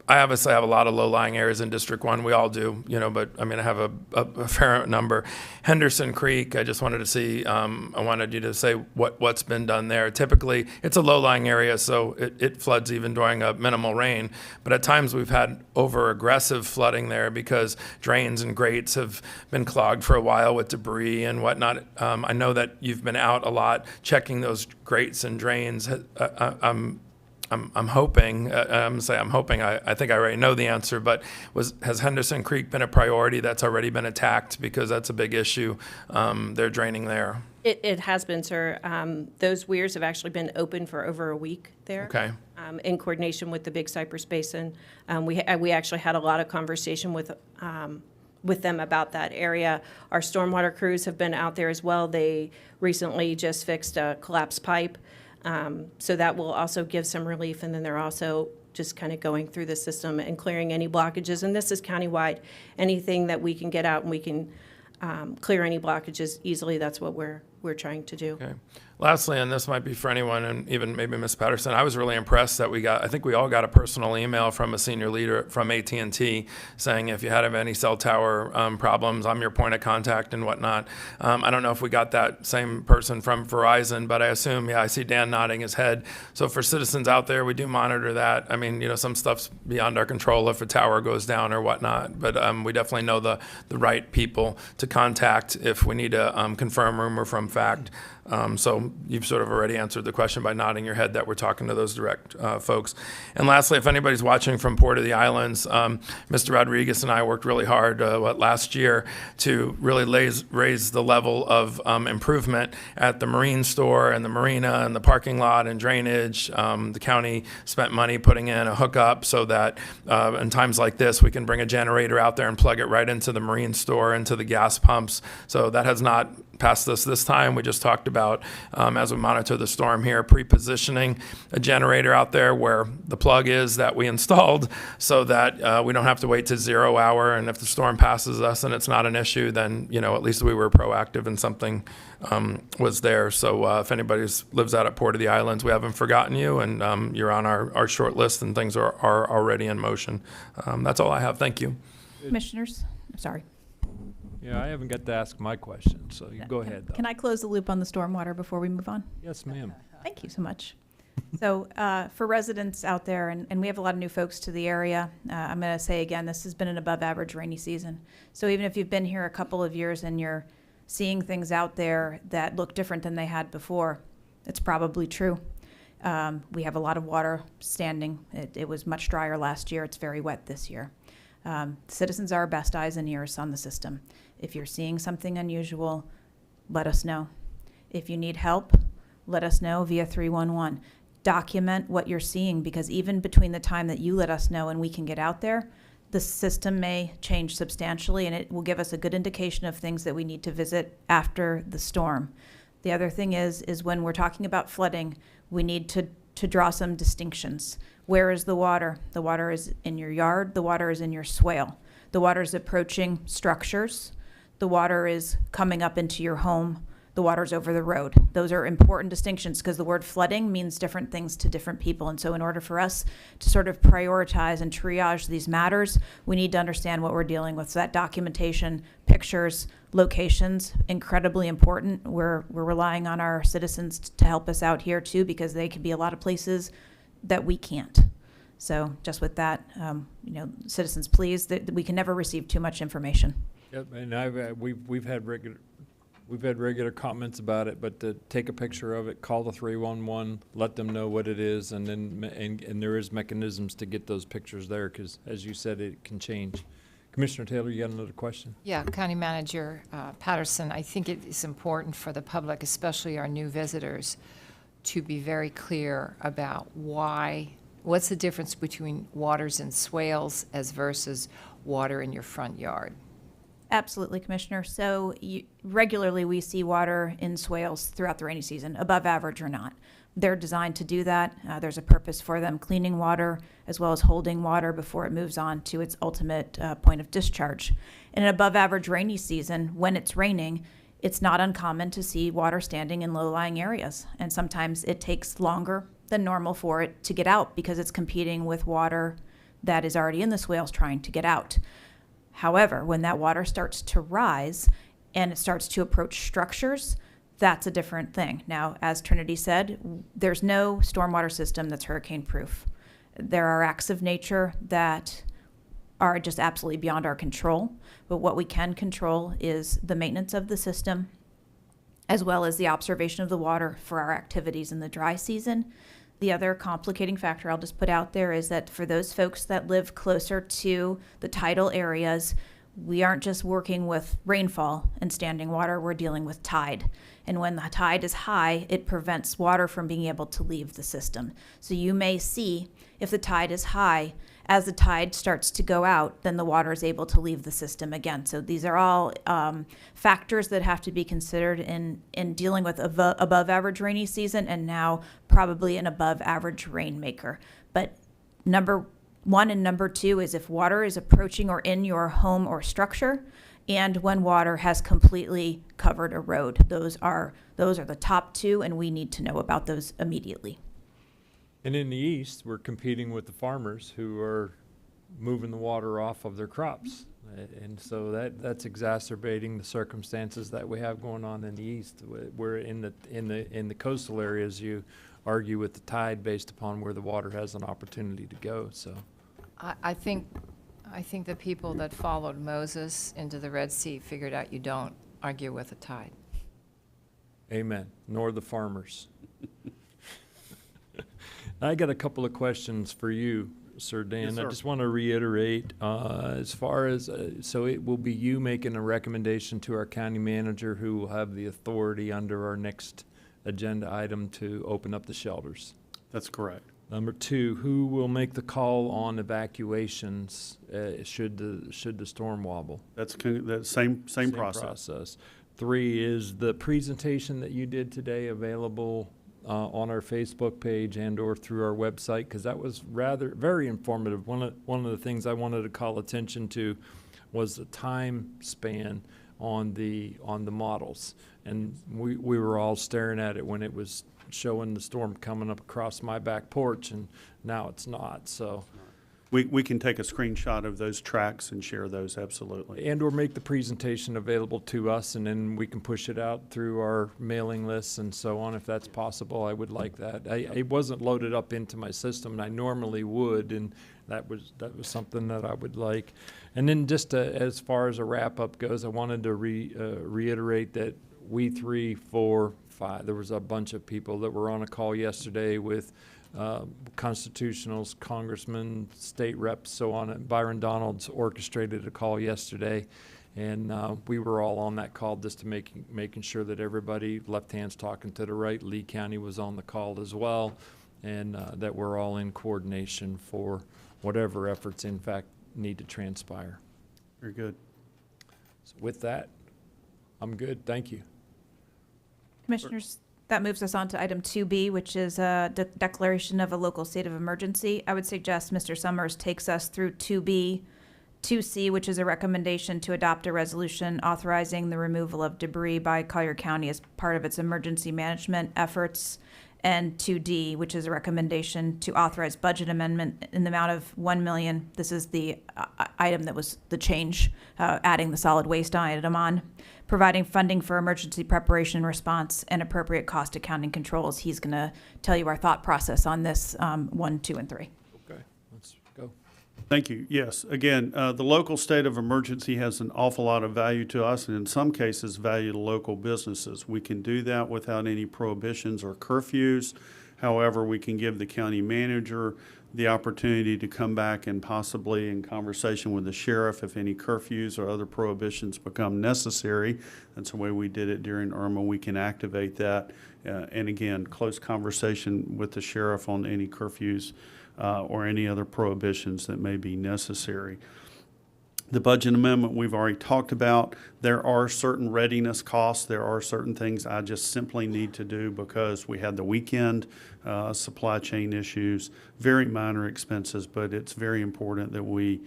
I obviously have a lot of low-lying areas in District 1. We all do, but I mean, I have a fair number. Henderson Creek, I just wanted to see, I wanted you to say what's been done there. Typically, it's a low-lying area, so it floods even during a minimal rain. But at times, we've had over-aggressive flooding there because drains and grates have been clogged for a while with debris and whatnot. I know that you've been out a lot checking those grates and drains. I'm hoping, I think I already know the answer, but has Henderson Creek been a priority that's already been attacked? Because that's a big issue. They're draining there. It has been, sir. Those weirs have actually been open for over a week there. Okay. In coordination with the Big Cypress Basin. We actually had a lot of conversation with them about that area. Our stormwater crews have been out there as well. They recently just fixed a collapsed pipe. So that will also give some relief, and then they're also just kind of going through the system and clearing any blockages. And this is countywide. Anything that we can get out and we can clear any blockages easily, that's what we're we're trying to do. Okay. Lastly, and this might be for anyone, and even maybe Ms. Patterson, I was really impressed that I think we all got a personal email from a senior leader from AT&T saying if you had any cell tower problems, I'm your point of contact and whatnot. I don't know if we got that same person from Verizon, but I assume, yeah, I see Dan nodding his head. So for citizens out there, we do monitor that. I mean, some stuff's beyond our control if a tower goes down or whatnot, but we definitely know the right people to contact if we need to confirm rumor from fact. So you've sort of already answered the question by nodding your head that we're talking to those direct folks. And lastly, if anybody's watching from Port of the Islands, Mr. Rodriguez and I worked really hard last year to really raise the level of improvement at the marine store and the marina and the parking lot and drainage. The county spent money putting in a hookup so that in times like this, we can bring a generator out there and plug it right into the marine store, into the gas pumps. So that has not passed us this time. We just talked about, as we monitor the storm here, pre-positioning a generator out there where the plug is that we installed so that we don't have to wait to 0 hour. And if the storm passes us and it's not an issue, then, at least we were proactive and something was there. So if anybody lives out at Port of the Islands, we haven't forgotten you, and you're on our short list, and things are already in motion. That's all I have. Thank you. Commissioners, I'm sorry. Yeah, I haven't got to ask my question, so you go ahead, though. Can I close the loop on the stormwater before we move on? Yes, ma'am. Thank you so much. So for residents out there, and we have a lot of new folks to the area, I'm going to say again, this has been an above average rainy season. So even if you've been here a couple of years and you're seeing things out there that look different than they had before, it's probably true. We have a lot of water standing. It was much drier last year. It's very wet this year. Citizens are our best eyes and ears on the system. If you're seeing something unusual, let us know. If you need help, let us know via 311. Document what you're seeing, because even between the time that you let us know and we can get out there, the system may change substantially, and it will give us a good indication of things that we need to visit after the storm. The other thing is when we're talking about flooding, we need to draw some distinctions. Where is the water? The water is in your yard. The water is in your swale. The water is approaching structures. The water is coming up into your home. The water's over the road. Those are important distinctions because the word flooding means different things to different people. And so in order for us to sort of prioritize and triage these matters, we need to understand what we're dealing with. So that documentation, pictures, locations, incredibly important. We're relying on our citizens to help us out here too, because they could be a lot of places that we can't. So just with that, citizens, please, that we can never receive too much information. Yep, and we've had regular comments about it, but to take a picture of it, call the 311, let them know what it is, and then and there is mechanisms to get those pictures there, because as you said, it can change. Commissioner Taylor, you got another question? Yeah, County Manager Patterson, I think it is important for the public, especially our new visitors, to be very clear about what's the difference between waters in swales as versus water in your front yard. Absolutely, Commissioner. So regularly we see water in swales throughout the rainy season, above average or not. They're designed to do that. There's a purpose for them, cleaning water as well as holding water before it moves on to its ultimate point of discharge. In an above average rainy season, when it's raining, it's not uncommon to see water standing in low-lying areas. And sometimes it takes longer than normal for it to get out because it's competing with water that is already in the swales trying to get out. However, when that water starts to rise and it starts to approach structures, that's a different thing. Now, as Trinity said, there's no stormwater system that's hurricane-proof. There are acts of nature that are just absolutely beyond our control, but what we can control is the maintenance of the system, as well as the observation of the water for our activities in the dry season. The other complicating factor I'll just put out there is that for those folks that live closer to the tidal areas, we aren't just working with rainfall and standing water, we're dealing with tide. And when the tide is high, it prevents water from being able to leave the system. So you may see, if the tide is high, as the tide starts to go out, then the water is able to leave the system again. So these are all factors that have to be considered in dealing with above average rainy season, and now probably an above average rainmaker. But number one and number two is if water is approaching or in your home or structure, and when water has completely covered a road. Those are the top two, and we need to know about those immediately. And in the east, we're competing with the farmers who are moving the water off of their crops. And so that's exacerbating the circumstances that we have going on in the east. We're in the coastal areas, you argue with the tide based upon where the water has an opportunity to go, so. I think the people that followed Moses into the Red Sea figured out you don't argue with the tide. Amen. Nor the farmers. I got a couple of questions for you, Sir Dan. Yes, I sir. just want to reiterate, as far as, so it will be you making a recommendation to our county manager, who will have the authority under our next agenda item to open up the shelters. That's correct. Number two, who will make the call on evacuations should the storm wobble? That's that same process. Three, is the presentation that you did today available on our Facebook page and/or through our website? Because that was very informative. One of the things I wanted to call attention to was the time span on the models, and we were all staring at it when it was showing the storm coming up across my back porch, and now it's not. So. We can take a screenshot of those tracks and share those, absolutely. And/or make the presentation available to us, and then we can push it out through our mailing lists and so on, if that's possible. I would like that. It wasn't loaded up into my system, and I normally would, and that was something that I would like. And then just as far as a wrap-up goes, I wanted to reiterate that we 3, 4, 5, there was a bunch of people that were on a call yesterday with constitutionals, congressmen, state reps, so on. And Byron Donalds orchestrated a call yesterday, and we were all on that call just to making sure that everybody, left hand's talking to the right. Lee County was on the call as well, and that we're all in coordination for whatever efforts in fact need to transpire. Very good. So with that, I'm good. Thank you. Commissioners, that moves us on to item 2B, which is a declaration of a local state of emergency. I would suggest Mr. Summers takes us through 2B, 2C, which is a recommendation to adopt a resolution authorizing the removal of debris by Collier County as part of its emergency management efforts, and 2D, which is a recommendation to authorize budget amendment in the amount of $1 million. This is the item that was the change, adding the solid waste item on, providing funding for emergency preparation and response and appropriate cost accounting controls. He's going to tell you our thought process on this 1, 2, and 3. Okay, let's go. Thank you. Yes, again, the local state of emergency has an awful lot of value to us, and in some cases, value to local businesses. We can do that without any prohibitions or curfews. However, we can give the county manager the opportunity to come back and possibly in conversation with the sheriff if any curfews or other prohibitions become necessary. That's the way we did it during Irma. We can activate that. And again, close conversation with the sheriff on any curfews or any other prohibitions that may be necessary. The budget amendment we've already talked about. There are certain readiness costs. There are certain things I just simply need to do because we had the weekend, supply chain issues, very minor expenses, but it's very important that we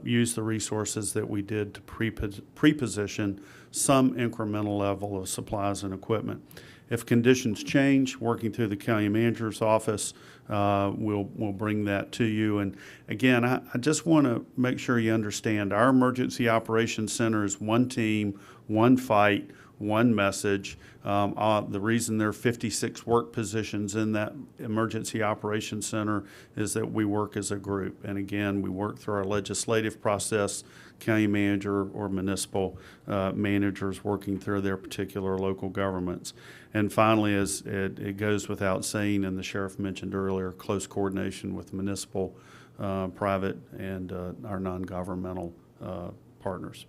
use the resources that we did to pre-position some incremental level of supplies and equipment. If conditions change, working through the county manager's office, we'll bring that to you. And again, I just want to make sure you understand our Emergency Operations Center is one team, one fight, one message. The reason there are 56 work positions in that Emergency Operations Center is that we work as a group. And again, we work through our legislative process, county manager or municipal managers working through their particular local governments. And finally, as it goes without saying, and the sheriff mentioned earlier, close coordination with municipal, private, and our non-governmental partners,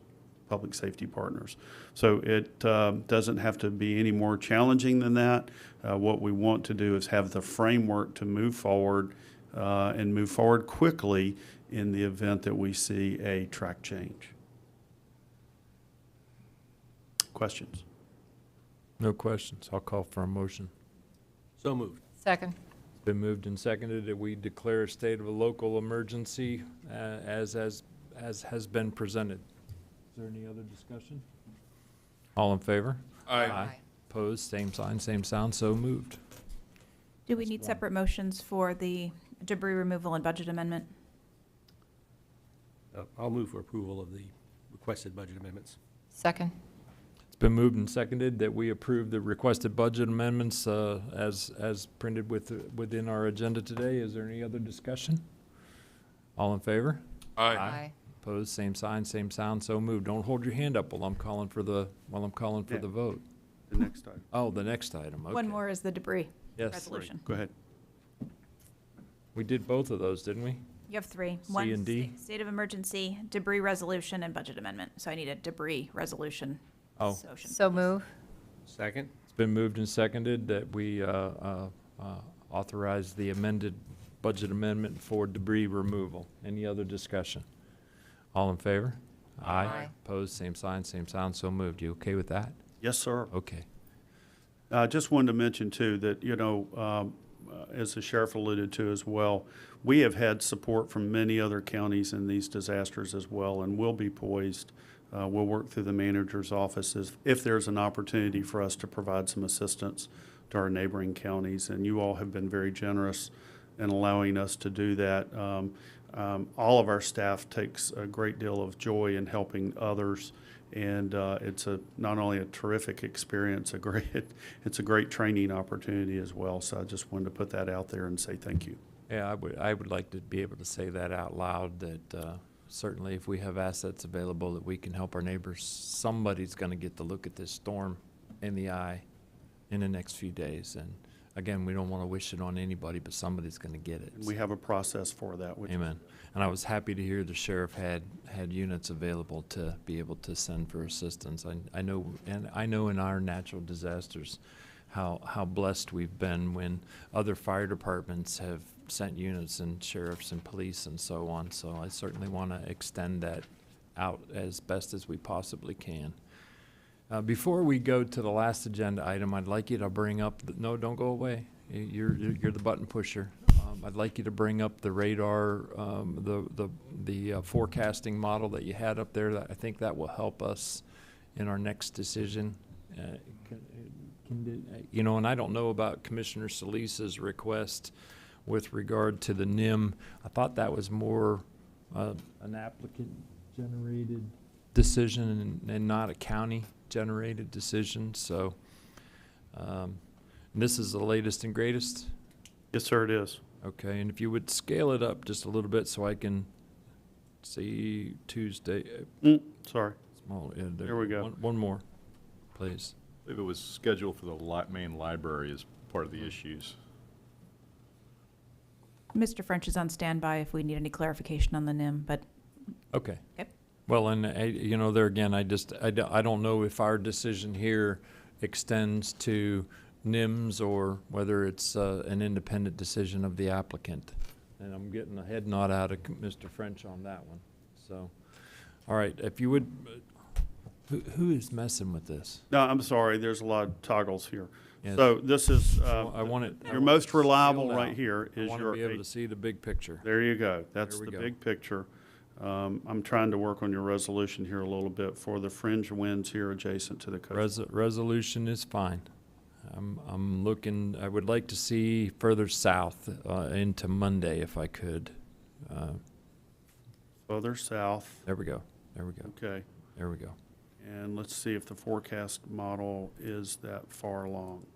public safety partners. So it doesn't have to be any more challenging than that. What we want to do is have the framework to move forward and move forward quickly in the event that we see a track change. Questions? No questions. I'll call for a motion. So moved. Second. It's been moved and seconded that we declare a state of a local emergency as has been presented. Is there any other discussion? All in favor? Aye. Opposed, same sign, same sound, so moved. Do we need separate motions for the debris removal and budget amendment? I'll move for approval of the requested budget amendments. Second. It's been moved and seconded that we approve the requested budget amendments as printed within our agenda today. Is there any other discussion? All in favor? Aye. Opposed, same sign, same sound, so moved. Don't hold your hand up while I'm calling for the Yeah. vote. The next item. Oh, the next item, okay. One more is the debris Yes, resolution. Go ahead. we did both of those, didn't we? You have three. C One and D? State of emergency, debris resolution, and budget amendment. So I need a debris resolution. Oh. motion. So move. Second? It's been moved and seconded that we authorize the amended budget amendment for debris removal. Any other discussion? All in favor? Aye. Opposed, same sign, same sound, so moved. You okay with that? Yes, sir. Okay. Just wanted to mention too that, as the sheriff alluded to as well, we have had support from many other counties in these disasters as well, and we'll be poised. We'll work through the manager's offices if there's an opportunity for us to provide some assistance to our neighboring counties. And you all have been very generous in allowing us to do that. All of our staff takes a great deal of joy in helping others. And it's not only a terrific experience, it's a great training opportunity as well. So I just wanted to put that out there and say thank you. Yeah, I would like to be able to say that out loud, that certainly if we have assets available that we can help our neighbors, somebody's going to get to look at this storm in the eye in the next few days. And again, we don't want to wish it on anybody, but somebody's going to get it. And we have a process for that. Which Amen. And I was happy to hear the sheriff had units available to be able to send for assistance. I know in our natural disasters how blessed we've been when other fire departments have sent units and sheriffs and police and so on. So I certainly want to extend that out as best as we possibly can. Before we go to the last agenda item, I'd like you to bring up, no, don't go away. You're the button pusher. I'd like you to bring up the radar, the forecasting model that you had up there. I think that will help us in our next decision. And I don't know about Commissioner Solis's request with regard to the NIM. I thought that was more an applicant-generated decision and not a county-generated decision. So this is the latest and greatest? Yes, sir, it is. Okay, and if you would scale it up just a little bit so I can see Tuesday. Sorry. Small. Yeah, There we go. One more, please. I believe it was scheduled for the main library as part of the issues. Mr. French is on standby if we need any clarification on the NIM, but Okay. Okay. Well, and there again, I don't know if our decision here extends to NIMS or whether it's an independent decision of the applicant. And I'm getting a head nod out of Mr. French on that one. So, all right, if you would, who is messing with this? No, I'm sorry. There's a lot of toggles here. Yes. So this is I want it. your most reliable right here is I want your. to be able to see the big picture. There you go. That's There we the go. big picture. I'm trying to work on your resolution here a little bit for the fringe winds here adjacent to the coast. Resolution is fine. I'm looking, I would like to see further south into Monday if I could. Further south. There we go. There we go. Okay. There we go. And let's see if the forecast model is that far along.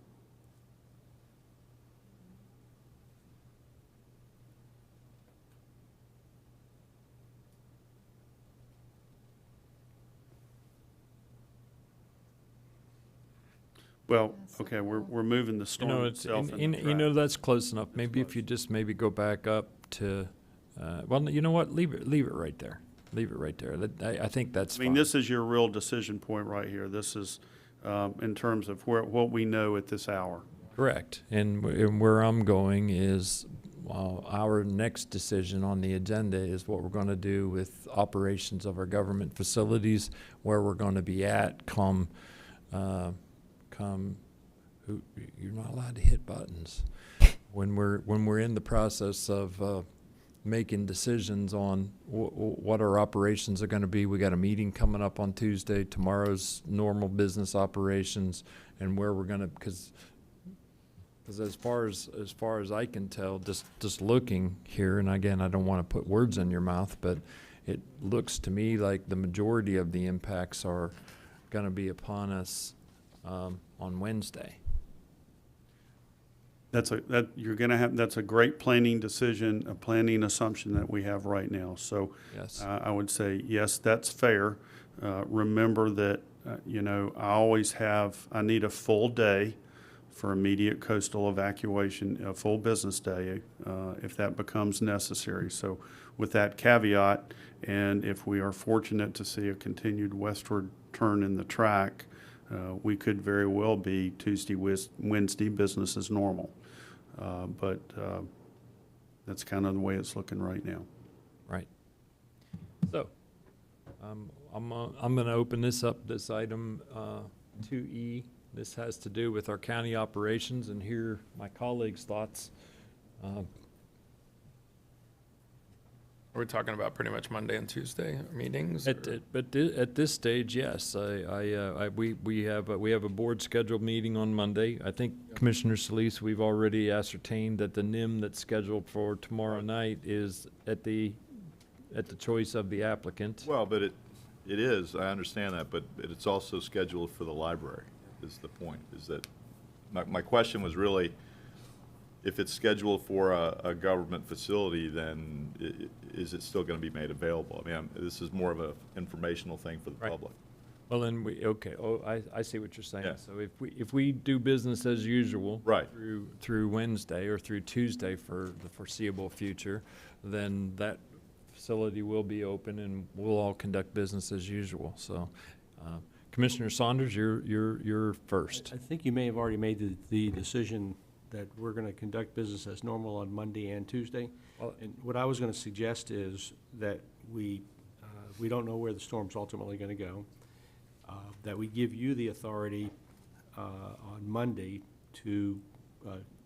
Well, okay, we're moving the storm itself in the track. That's close enough. Maybe if you just maybe go back up to, well, you know what? Leave it right there. Leave it right there. I think that's I mean, fine. this is your real decision point right here. This is in terms of what we know at this hour. Correct. And where I'm going is our next decision on the agenda is what we're going to do with operations of our government facilities, where we're going to be at you're not allowed to hit buttons when we're in the process of making decisions on what our operations are gonna be. We got a meeting coming up on Tuesday, tomorrow's normal business operations, and where we're gonna, because as far as I can tell, just looking here, and again, I don't wanna put words in your mouth, but it looks to me like the majority of the impacts are gonna be upon us, on Wednesday. That's a great planning decision, a planning assumption that we have right now. So Yes. I would say, yes, that's fair. Remember that, I need a full day for immediate coastal evacuation, a full business day, if that becomes necessary. So with that caveat, and if we are fortunate to see a continued westward turn in the track, we could very well be Tuesday, Wednesday, business as normal. But that's kind of the way it's looking right now. Right. So, I'm going to open this up, this item 2E. This has to do with our county operations, and hear my colleagues' thoughts. Are we talking about pretty much Monday and Tuesday meetings? At this stage, yes. We have a board scheduled meeting on Monday. I think Commissioner Solis, we've already ascertained that the NIM that's scheduled for tomorrow night is at the choice of the applicant. Well, but it is, I understand that, but it's also scheduled for the library, is the point. Is that, my question was really, if it's scheduled for a government facility, then is it still going to be made available? I mean, this is more of an informational thing for the Right. public. Well, then I see what you're saying. Yeah. So if we do business as usual. Right. Through Wednesday or through Tuesday for the foreseeable future, then that facility will be open and we'll all conduct business as usual. So, Commissioner Saunders, you're first. I think you may have already made the decision that we're going to conduct business as normal on Monday and Tuesday. Well- And what I was going to suggest is that we don't know where the storm's ultimately going to go, that we give you the authority on Monday to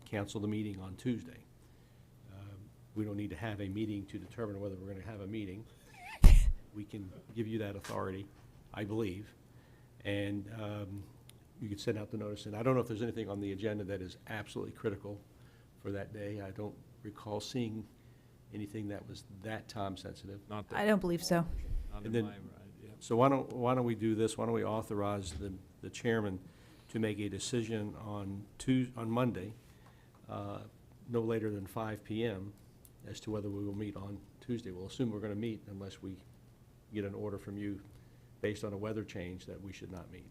cancel the meeting on Tuesday. We don't need to have a meeting to determine whether we're going to have a meeting. We can give you that authority, I believe. And you could send out the notice. And I don't know if there's anything on the agenda that is absolutely critical for that day. I don't recall seeing anything that was that time sensitive. Not I that, don't believe so. not in And then- my, yeah. So why don't we do this? Why don't we authorize the chairman to make a decision on Monday, no later than 5 p.m. as to whether we will meet on Tuesday. We'll assume we're going to meet unless we get an order from you based on a weather change that we should not meet.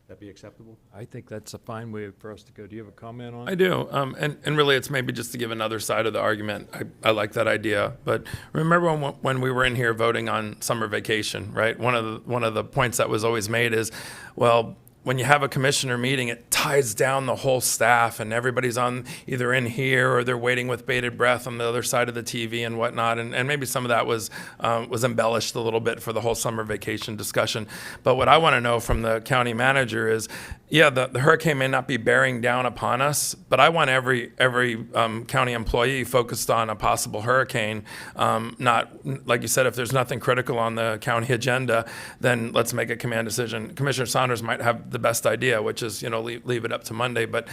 That be acceptable? I think that's a fine way for us to go. Do you have a comment on it? I do, and really, it's maybe just to give another side of the argument. I like that idea, but remember when we were in here voting on summer vacation, right? One of the points that was always made is, well, when you have a commissioner meeting, it ties down the whole staff, and everybody's on either in here or they're waiting with bated breath on the other side of the TV and whatnot. And maybe some of that was embellished a little bit for the whole summer vacation discussion. But what I want to know from the county manager is, yeah, the hurricane may not be bearing down upon us, but I want every county employee focused on a possible hurricane. Not, like you said, if there's nothing critical on the county agenda, then let's make a command decision. Commissioner Saunders might have the best idea, which is, leave it up to Monday. But,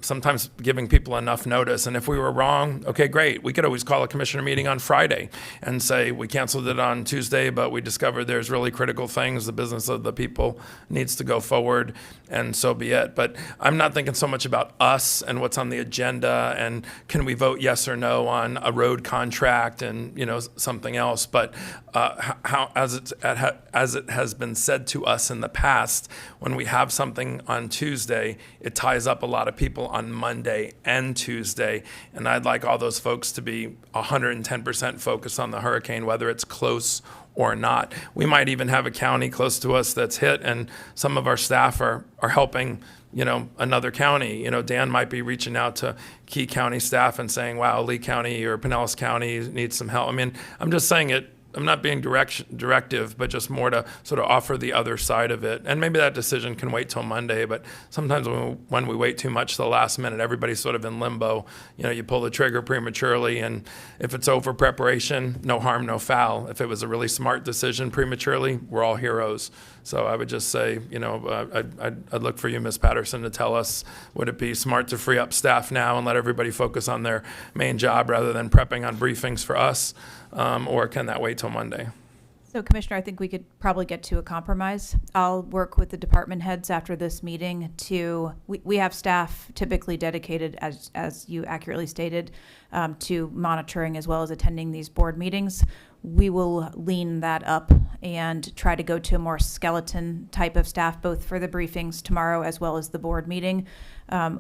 sometimes giving people enough notice. And if we were wrong, okay, great. We could always call a commissioner meeting on Friday and say we canceled it on Tuesday, but we discovered there's really critical things. The business of the people needs to go forward, and so be it. But I'm not thinking so much about us and what's on the agenda and can we vote yes or no on a road contract and, something else. But how, as it has been said to us in the past, when we have something on Tuesday, it ties up a lot of people on Monday and Tuesday. And I'd like all those folks to be 110% focused on the hurricane, whether it's close or not. We might even have a county close to us that's hit, and some of our staff are helping, another county. Dan might be reaching out to key county staff and saying, wow, Lee County or Pinellas County needs some help. I mean, I'm just saying it, I'm not being directive, but just more to sort of offer the other side of it. And maybe that decision can wait till Monday, but sometimes when we wait too much to the last minute, everybody's sort of in limbo. You pull the trigger prematurely, and if it's over preparation, no harm, no foul. If it was a really smart decision prematurely, we're all heroes. So I would just say, I'd look for you, Ms. Patterson, to tell us, would it be smart to free up staff now and let everybody focus on their main job rather than prepping on briefings for us? Or can that wait till Monday? So Commissioner, I think we could probably get to a compromise. I'll work with the department heads after this meeting we have staff typically dedicated, as you accurately stated, to monitoring as well as attending these board meetings. We will lean that up and try to go to a more skeleton type of staff, both for the briefings tomorrow as well as the board meeting,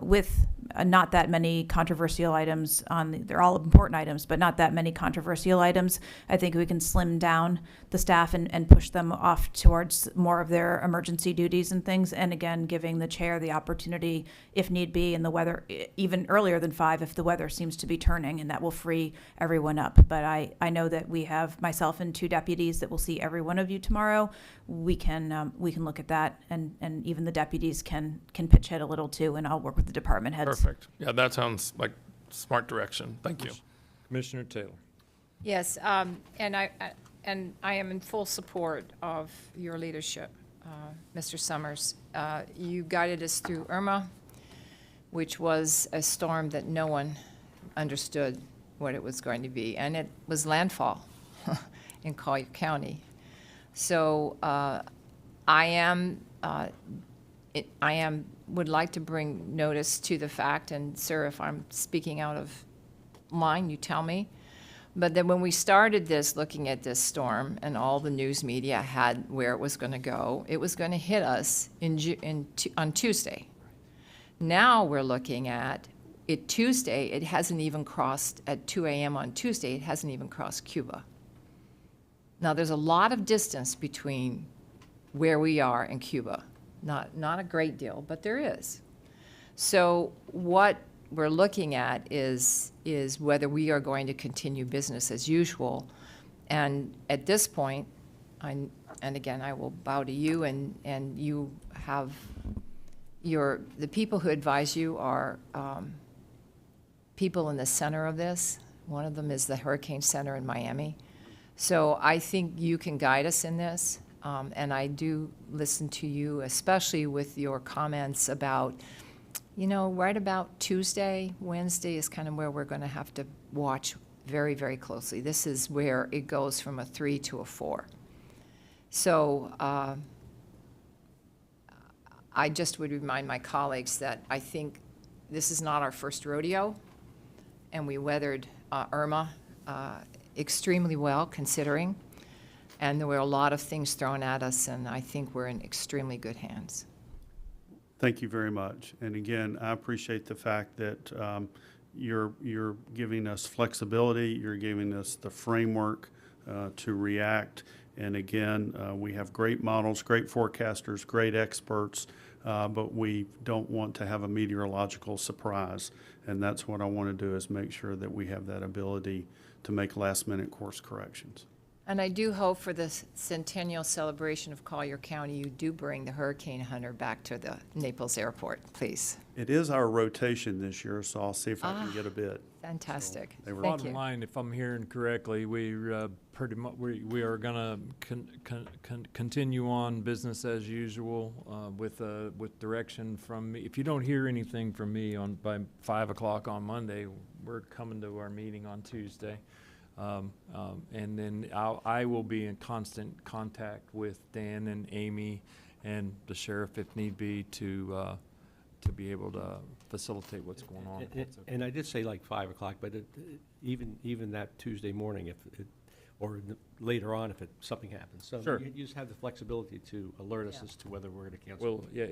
with not that many controversial items they're all important items, but not that many controversial items. I think we can slim down the staff and push them off towards more of their emergency duties and things. And again, giving the chair the opportunity, if need be, in the weather, even earlier than 5, if the weather seems to be turning, and that will free everyone up. But I know that we have myself and 2 deputies that will see every one of you tomorrow. We can look at that, and even the deputies can pitch hit a little too, and I'll work with the department heads. Perfect. Yeah, that sounds like smart direction. Thank you. Commissioner Taylor. Yes, and I am in full support of your leadership, Mr. Summers. You guided us through Irma, which was a storm that no one understood what it was going to be, and it was landfall in Collier County. So would like to bring notice to the fact, and sir, if I'm speaking out of line, you tell me, but then when we started this, looking at this storm, and all the news media had where it was going to go, it was going to hit us on Tuesday. Now we're looking at it Tuesday. It hasn't even crossed at 2 a.m. on Tuesday. It hasn't even crossed Cuba. Now there's a lot of distance between where we are and Cuba. Not a great deal, but there is. So what we're looking at is whether we are going to continue business as usual. And at this point, and again, I will bow to you, and you have the people who advise you are people in the center of this. One of them is the Hurricane Center in Miami. So I think you can guide us in this. And I do listen to you, especially with your comments about, right about Tuesday, Wednesday is kind of where we're going to have to watch very, very closely. This is where it goes from a 3 to a 4. So I just would remind my colleagues that I think this is not our first rodeo, and we weathered Irma extremely well, considering. And there were a lot of things thrown at us, and I think we're in extremely good hands. Thank you very much. And again, I appreciate the fact that you're giving us flexibility, you're giving us the framework to react. And again, we have great models, great forecasters, great experts, but we don't want to have a meteorological surprise. And that's what I want to do, is make sure that we have that ability to make last-minute course corrections. And I do hope for the centennial celebration of Collier County, you do bring the Hurricane Hunter back to the Naples airport, please. It is our rotation this year, so I'll see if I can get a bid. Fantastic. They were- Thank Bottom you. line, if I'm hearing correctly, we pretty much we are going to continue on business as usual with direction from me. If you don't hear anything from me by 5 o'clock on Monday, we're coming to our meeting on Tuesday. And then I will be in constant contact with Dan and Amy and the sheriff if need be to be able to facilitate what's going on. And I did say like 5 o'clock, but even that Tuesday morning, or later on, if something happens. So Sure. you just have the flexibility to alert us as to whether we're going to cancel. Well, yeah,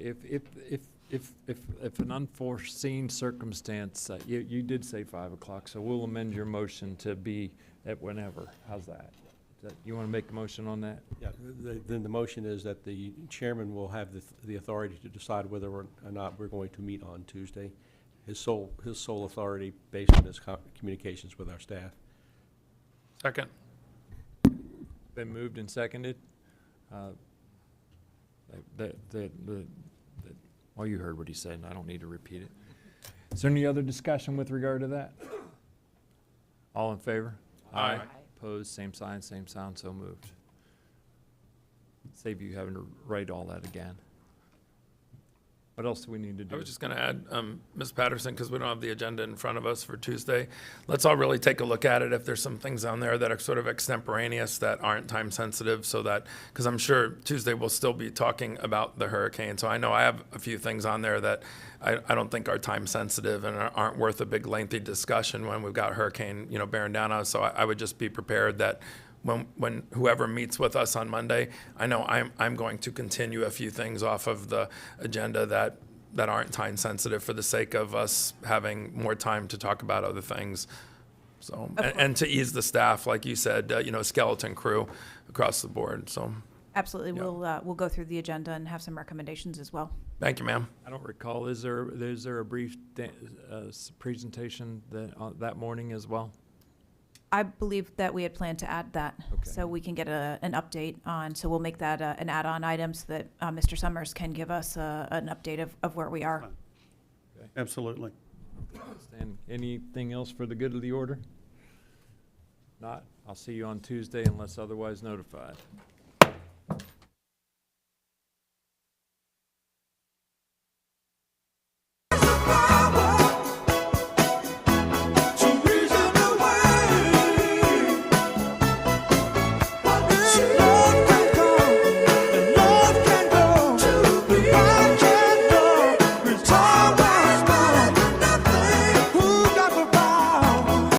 if an unforeseen circumstance, you did say 5 o'clock, so we'll amend your motion to be at whenever. How's that? You want to make a motion on that? Yeah, then the motion is that the chairman will have the authority to decide whether or not we're going to meet on Tuesday. His sole authority based on his communications with our staff. Second. Been moved and seconded. Well, you heard what he said, and I don't need to repeat it. Is there any other discussion with regard to that? All in favor? Aye. Opposed, same sign, so moved. Save you having to write all that again. What else do we need to do? I was just going to add, Ms. Patterson, because we don't have the agenda in front of us for Tuesday, let's all really take a look at it if there's some things on there that are sort of extemporaneous that aren't time sensitive, so that, because I'm sure Tuesday we'll still be talking about the hurricane. So I know I have a few things on there that I don't think are time sensitive and aren't worth a big lengthy discussion when we've got hurricane, bearing down on us. So I would just be prepared that when whoever meets with us on Monday, I know I'm going to continue a few things off of the agenda that aren't time sensitive for the sake of us having more time to talk about other things. So, and to ease the staff, like you said, skeleton crew across the board. So, Absolutely. Yeah. We'll go through the agenda and have some recommendations as well. thank you, ma'am. I don't recall, is there a brief presentation that morning as well? I believe that we had planned to add that, Okay. so we can get an update on, so we'll make that an add-on item so that Mr. Summers can give us an update of where we are. Absolutely. And anything else for the good of the order? Not? I'll see you on Tuesday unless otherwise notified.